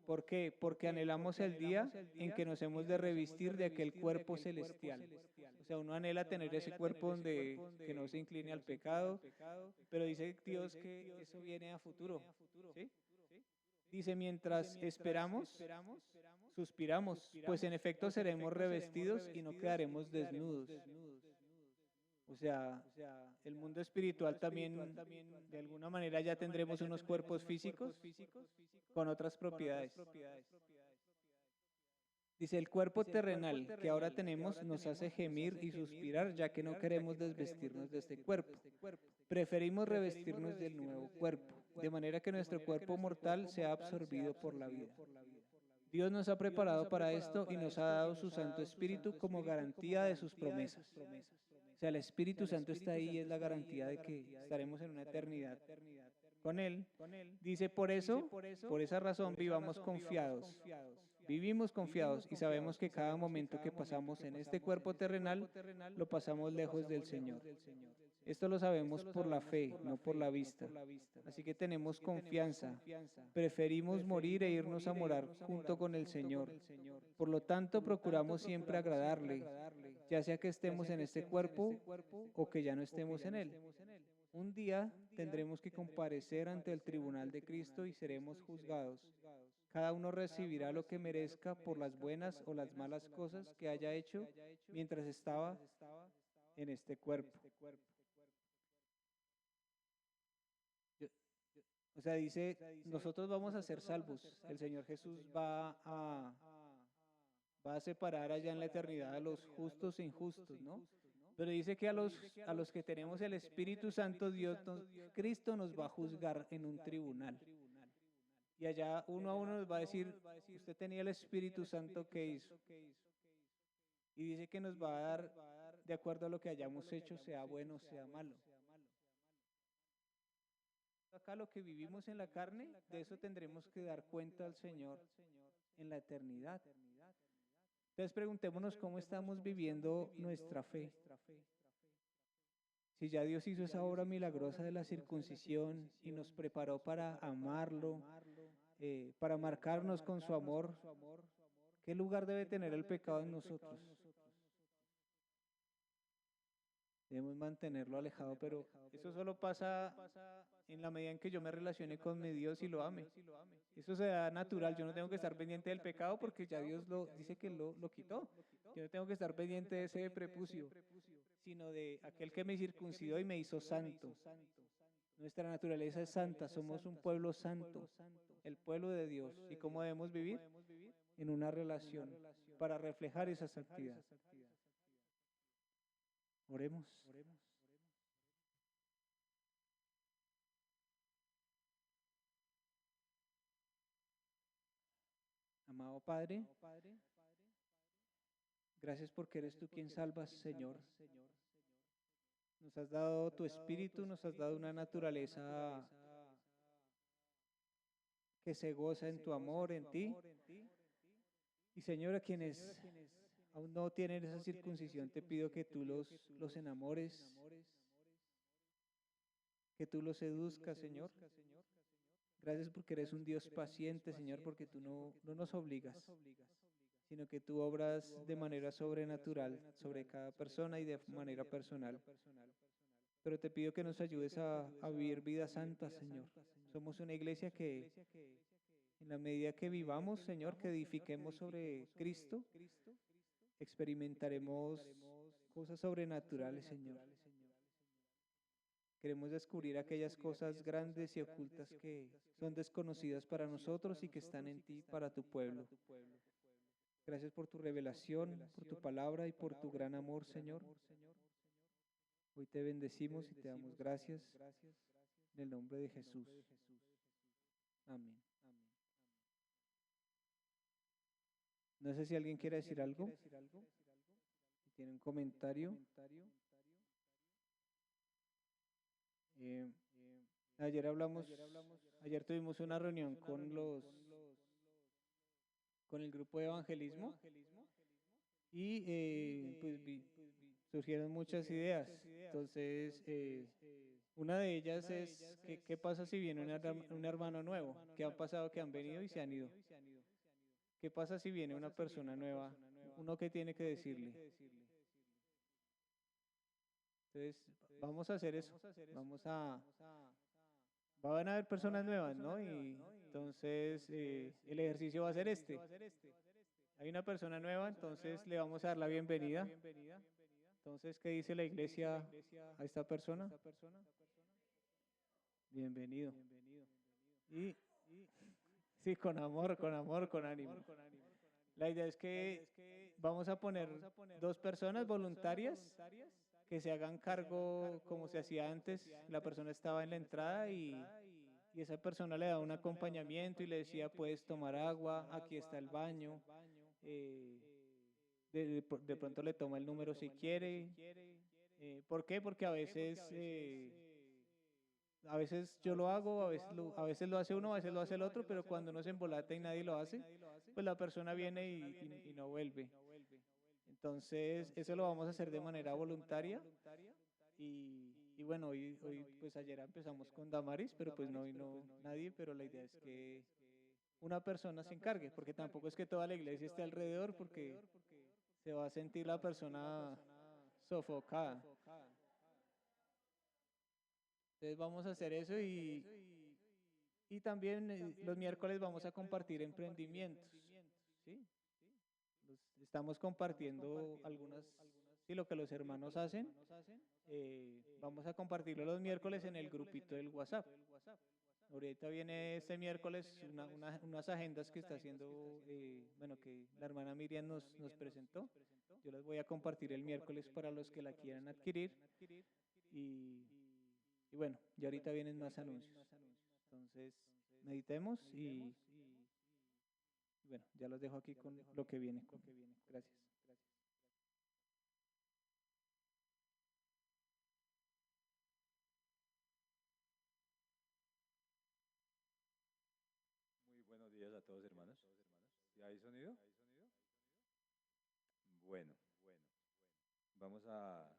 ¿Por qué? Porque anhelamos el día en que nos hemos de revestir de aquel cuerpo celestial. O sea, uno anhela tener ese cuerpo que no se incline al pecado, pero dice Dios que eso viene a futuro. ¿Sí? Dice, mientras esperamos, suspiramos, pues en efecto seremos revestidos y no quedaremos desnudos. O sea, el mundo espiritual también, de alguna manera, ya tendremos unos cuerpos físicos con otras propiedades. Dice, el cuerpo terrenal que ahora tenemos nos hace gemir y suspirar, ya que no queremos desvestirnos de este cuerpo. Preferimos revestirnos del nuevo cuerpo, de manera que nuestro cuerpo mortal sea absorbido por la vida. Dios nos ha preparado para esto y nos ha dado su Santo Espíritu como garantía de sus promesas. O sea, el Espíritu Santo está ahí y es la garantía de que estaremos en una eternidad con Él. Dice, por eso, por esa razón, vivamos confiados. Vivimos confiados y sabemos que cada momento que pasamos en este cuerpo terrenal, lo pasamos lejos del Señor. Esto lo sabemos por la fe, no por la vista. Así que tenemos confianza. Preferimos morir e irnos a morar junto con el Señor. Por lo tanto, procuramos siempre agradarle, ya sea que estemos en este cuerpo o que ya no estemos en él. Un día tendremos que comparecer ante el tribunal de Cristo y seremos juzgados. Cada uno recibirá lo que merezca por las buenas o las malas cosas que haya hecho mientras estaba en este cuerpo. O sea, dice, nosotros vamos a ser salvos. El Señor Jesús va a separar allá en la eternidad a los justos e injustos, ¿no? Pero dice que a los que tenemos el Espíritu Santo, Cristo nos va a juzgar en un tribunal. Y allá uno a uno nos va a decir, usted tenía el Espíritu Santo, ¿qué hizo? Y dice que nos va a dar de acuerdo a lo que hayamos hecho, sea bueno o sea malo. Acá lo que vivimos en la carne, de eso tendremos que dar cuenta al Señor en la eternidad. Entonces preguntémonos cómo estamos viviendo nuestra fe. Si ya Dios hizo esa obra milagrosa de la circuncisión y nos preparó para amarlo, para marcarnos con su amor, ¿qué lugar debe tener el pecado en nosotros? Debemos mantenerlo alejado, pero eso solo pasa en la medida en que yo me relacione con mi Dios y lo ame. Eso se da natural, yo no tengo que estar pendiente del pecado porque ya Dios dice que lo quitó. Yo no tengo que estar pendiente de ese prepucio, sino de aquel que me circuncidó y me hizo santo. Nuestra naturaleza es santa, somos un pueblo santo, el pueblo de Dios. ¿Y cómo debemos vivir? En una relación para reflejar esa santidad. Oremos. Amado Padre, gracias porque eres tú quien salvas, Señor. Nos has dado tu espíritu, nos has dado una naturaleza que se goza en tu amor, en ti. Y Señor, a quienes aún no tienen esa circuncisión, te pido que tú los enamores, que tú los seduzcas, Señor. Gracias porque eres un Dios paciente, Señor, porque tú no nos obligas, sino que tú obras de manera sobrenatural sobre cada persona y de manera personal. Pero te pido que nos ayudes a vivir vidas santas, Señor. Somos una iglesia que en la medida que vivamos, Señor, que edifiquemos sobre Cristo, experimentaremos cosas sobrenaturales, Señor. Queremos descubrir aquellas cosas grandes y ocultas que son desconocidas para nosotros y que están en ti para tu pueblo. Gracias por tu revelación, por tu palabra y por tu gran amor, Señor. Hoy te bendecimos y te damos gracias en el nombre de Jesús. Amén. No sé si alguien quiere decir algo. Si tiene un comentario. Ayer tuvimos una reunión con el grupo de evangelismo y pues surgieron muchas ideas. Entonces, una de ellas es, ¿qué pasa si viene un hermano nuevo? ¿Qué ha pasado? Que han venido y se han ido. ¿Qué pasa si viene una persona nueva? ¿Uno qué tiene que decirle? Entonces, vamos a hacer eso. Van a haber personas nuevas, ¿no? Y entonces el ejercicio va a ser este. Hay una persona nueva, entonces le vamos a dar la bienvenida. Entonces, ¿qué dice la iglesia a esta persona? Bienvenido. Y sí, con amor, con ánimo. La idea es que vamos a poner 2 personas voluntarias que se hagan cargo como se hacía antes. La persona estaba en la entrada y esa persona le daba un acompañamiento y le decía, puedes tomar agua, aquí está el baño. De pronto le toma el número si quiere. ¿Por qué? Porque a veces A veces yo lo hago, a veces lo hace uno, a veces lo hace el otro, pero cuando uno se embolata y nadie lo hace, pues la persona viene y no vuelve. Entonces, eso lo vamos a hacer de manera voluntaria. Y bueno, hoy, pues ayer empezamos con Damaris, pero pues no vino nadie, pero la idea es que una persona se encargue, porque tampoco es que toda la iglesia esté alrededor, porque se va a sentir la persona sofocada. Entonces vamos a hacer eso y también los miércoles vamos a compartir emprendimientos, ¿sí? Estamos compartiendo sí, lo que los hermanos hacen. Vamos a compartirlo los miércoles en el grupito del WhatsApp. Ahorita viene este miércoles unas agendas que está haciendo, bueno, que la hermana Miriam nos presentó. Yo las voy a compartir el miércoles para los que la quieran adquirir. Y, y bueno, y ahorita vienen más anuncios. Entonces, meditemos y bueno, ya los dejo aquí con lo que viene. Gracias. Muy buenos días a todos, hermanos. ¿Sí hay sonido? Bueno, vamos a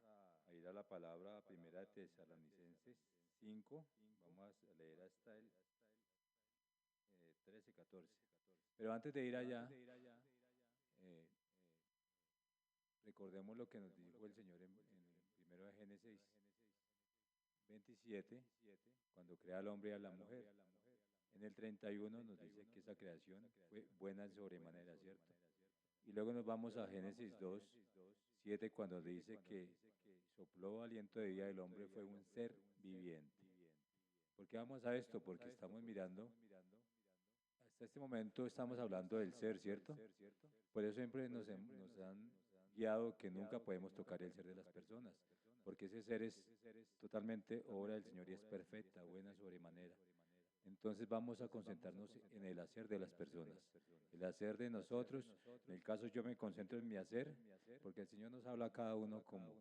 ir a la palabra primera de Tesalonicenses 5. Vamos a leer hasta el 13, 14. Pero antes de ir allá, eh, recordemos lo que nos dijo el Señor en primero de Génesis 27, cuando crea al hombre y a la mujer. En el 31 nos dice que esa creación fue buena en sobremanera, ¿cierto? Y luego nos vamos a Génesis 2, 7, cuando dice que sopló aliento de vida del hombre, fue un ser viviente. ¿Por qué vamos a esto? Porque estamos mirando, hasta este momento estamos hablando del ser, ¿cierto? Por eso siempre nos han guiado que nunca podemos tocar el ser de las personas, porque ese ser es totalmente obra del Señor y es perfecta, buena sobremanera. Entonces vamos a concentrarnos en el hacer de las personas, el hacer de nosotros. En el caso yo me concentro en mi hacer, porque el Señor nos habla a cada uno como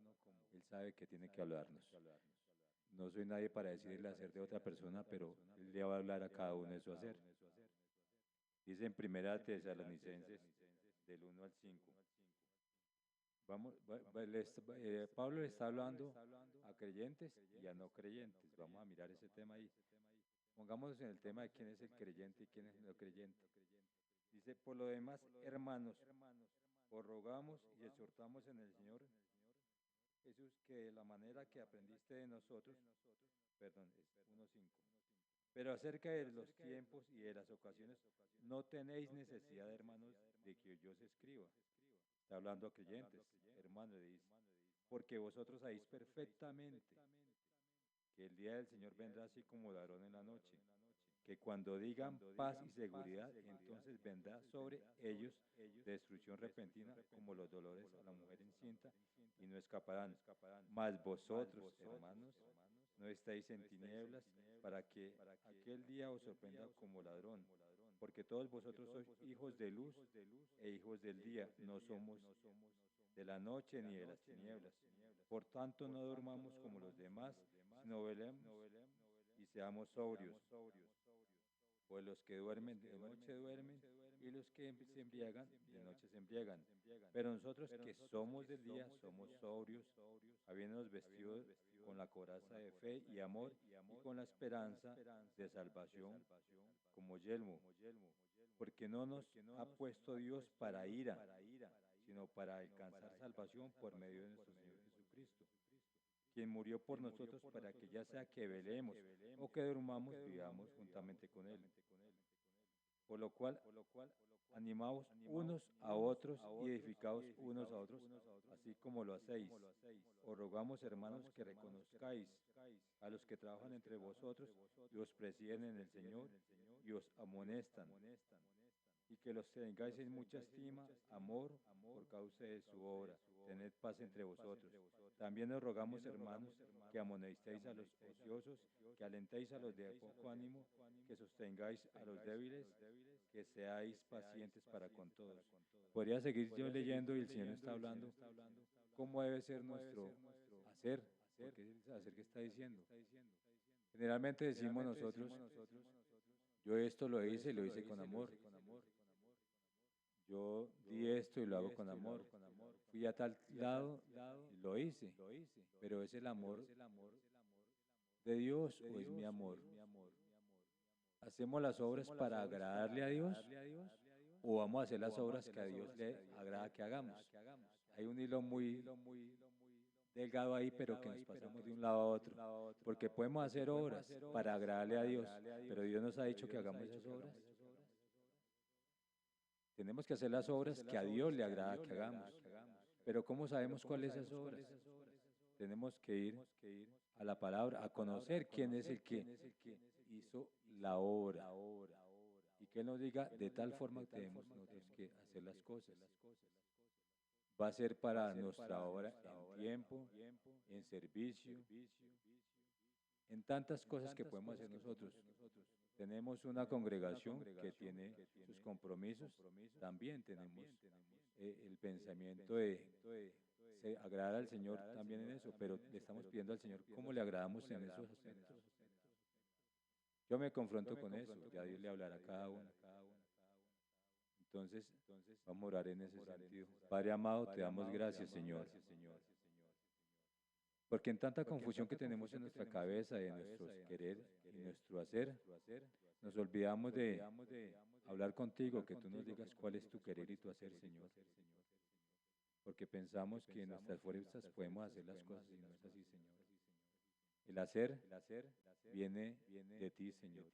Él sabe que tiene que hablarnos. No soy nadie para decir el hacer de otra persona, pero Él le va a hablar a cada uno de su hacer. Dice en Primera Tesalonicenses del 1 al 5. Pablo le está hablando a creyentes y a no creyentes. Vamos a mirar ese tema ahí. Pongámonos en el tema de quién es el creyente y quién es el no creyente. Dice, por lo demás, hermanos, os rogamos y exhortamos en el Señor Jesús que de la manera que aprendiste de nosotros, perdón, es 1.5. Pero acerca de los tiempos y de las ocasiones, no tenéis necesidad, hermanos, de que yo os escriba. Está hablando a creyentes, hermanos, le dice, porque vosotros sabéis perfectamente que el día del Señor vendrá así como ladrón en la noche, que cuando digan paz y seguridad, entonces vendrá sobre ellos destrucción repentina como los dolores a la mujer encinta y no escaparán. Mas vosotros, hermanos, no estáis en tinieblas para que aquel día os sorprenda como ladrón, porque todos vosotros sois hijos de luz e hijos del día, no somos de la noche ni de las tinieblas. Por tanto, no durmamos como los demás, sino velemos y seamos sobrios. Pues los que duermen de noche duermen y los que se embriagan de noche se embriagan. Pero nosotros que somos del día somos sobrios, habiéndonos vestido con la coraza de fe y amor y con la esperanza de salvación como yelmo. Porque no nos ha puesto Dios para ira, sino para alcanzar salvación por medio de nuestro Señor Jesucristo, quien murió por nosotros para que ya sea que velemos o que durmamos, vivamos juntamente con Él. Por lo cual, animaos unos a otros y edificaos unos a otros, así como lo hacéis. Os rogamos, hermanos, que reconozcáis a los que trabajan entre vosotros y os presiden en el Señor y os amonestan, y que los tengáis en mucha estima, amor, por causa de su obra. Tened paz entre vosotros. También os rogamos, hermanos, que amonestéis a los ociosos, que alentéis a los de poco ánimo, que sostengáis a los débiles, que seáis pacientes para con todos. Podría seguir yo leyendo y el Señor está hablando cómo debe ser nuestro hacer, porque es el hacer que está diciendo. Generalmente decimos nosotros, yo esto lo hice y lo hice con amor. Yo di esto y lo hago con amor. Fui a tal lado y lo hice. Pero ¿es el amor de Dios o es mi amor? ¿Hacemos las obras para agradarle a Dios o vamos a hacer las obras que a Dios le agrada que hagamos? Hay un hilo muy delgado ahí, pero que nos pasamos de un lado a otro. Porque podemos hacer obras para agradarle a Dios, pero Dios nos ha dicho que hagamos esas obras. Tenemos que hacer las obras que a Dios le agrada que hagamos. Pero ¿cómo sabemos cuáles esas obras? Tenemos que ir a la palabra, a conocer quién es el que hizo la obra. Y que Él nos diga de tal forma que tenemos nosotros que hacer las cosas. Va a ser para nuestra obra en tiempo, en servicio, en tantas cosas que podemos hacer nosotros. Tenemos una congregación que tiene sus compromisos, también tenemos el pensamiento de agradar al Señor también en eso, pero le estamos pidiendo al Señor cómo le agradamos en esos aspectos. Yo me confronto con eso, ya Dios le hablará a cada uno. Entonces, vamos a orar en ese sentido. Padre amado, te damos gracias, Señor. Porque en tanta confusión que tenemos en nuestra cabeza, de nuestros querer y nuestro hacer, nos olvidamos de hablar contigo, que tú nos digas cuál es tu querer y tu hacer, Señor. Porque pensamos que en nuestras fuerzas podemos hacer las cosas y no es así, Señor. El hacer viene de ti, Señor.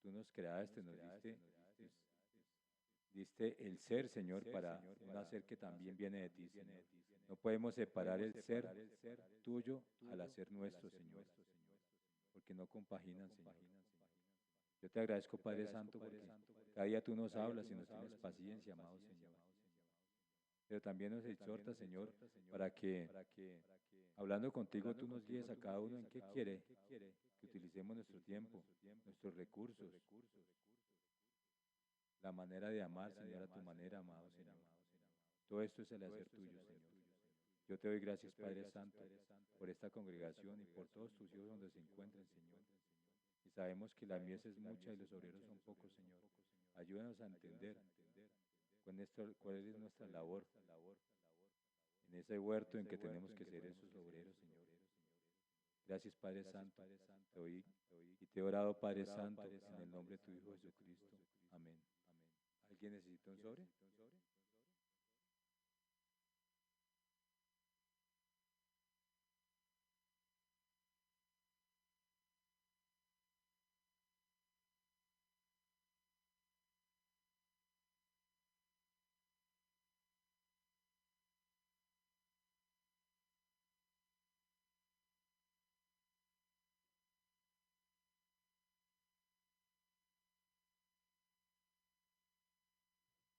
Tú nos creaste, nos diste el ser, Señor, para un hacer que también viene de ti, Señor. No podemos separar el ser tuyo al hacer nuestro, Señor, porque no compaginan, Señor. Yo te agradezco, Padre Santo, porque cada día tú nos hablas y nos tienes paciencia, amado Señor. Pero también nos exhorta, Señor, para que, hablando contigo, tú nos guíes a cada uno en qué quiere que utilicemos nuestro tiempo, nuestros recursos, la manera de amar, Señor, a tu manera, amado Señor. Todo esto es el hacer tuyo, Señor. Yo te doy gracias, Padre Santo, por esta congregación y por todos tus hijos donde se encuentren, Señor. Y sabemos que la mies es mucha y los obreros son pocos, Señor. Ayúdanos a entender cuál es nuestra labor en ese huerto en que tenemos que ser esos obreros, Señor. Gracias, Padre Santo. Te oí y te he orado, Padre Santo, en el nombre de tu Hijo Jesucristo. Amén. ¿Alguien necesita un sobre?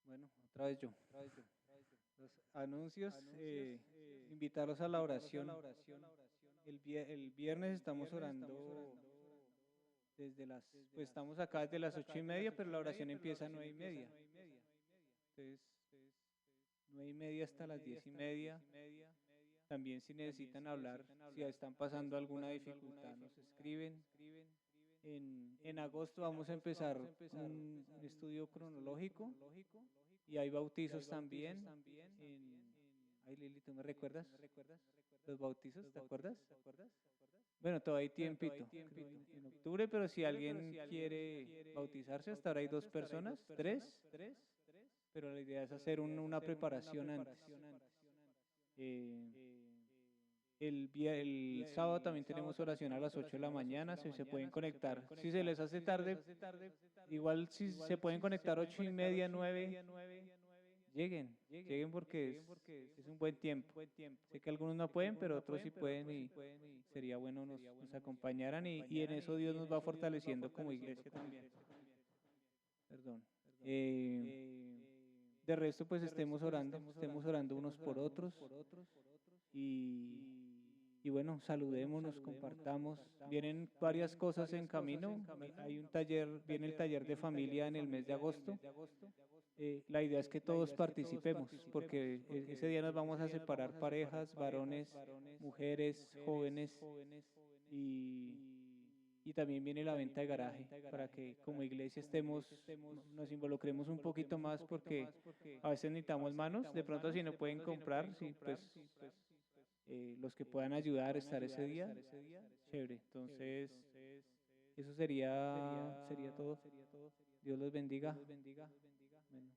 Bueno, otra vez yo. Los anuncios, invitarlos a la oración. El viernes estamos orando pues estamos acá desde las 8:30, pero la oración empieza a 9:30. Entonces, 9:30 hasta las 10:30. También si necesitan hablar, si están pasando alguna dificultad, nos escriben. En agosto vamos a empezar un estudio cronológico y hay bautizos también. Ay, Lili, ¿tú me recuerdas? ¿Los bautizos? ¿Te acuerdas? Bueno, todavía hay tiempito. En octubre, pero si alguien quiere bautizarse, hasta ahora hay 2 personas, 3, pero la idea es hacer una preparación antes. El sábado también tenemos oración a las 8 de la mañana, si se pueden conectar. Si se les hace tarde, igual si se pueden conectar 8:30, 9, lleguen porque es un buen tiempo. Sé que algunos no pueden, pero otros sí pueden y sería bueno nos acompañaran y en eso Dios nos va fortaleciendo como iglesia también. Perdón. De resto, pues estemos orando unos por otros y bueno, saludémonos, compartamos. Vienen varias cosas en camino. Hay un taller, viene el taller de familia en el mes de agosto. La idea es que todos participemos, porque ese día nos vamos a separar parejas, varones, mujeres, jóvenes, y y también viene la venta de garaje para que como iglesia nos involucremos un poquito más porque a veces necesitamos manos, de pronto si no pueden comprar, sí, pues los que puedan ayudar a estar ese día, chévere. Entonces, eso sería todo. Dios los bendiga. Bueno.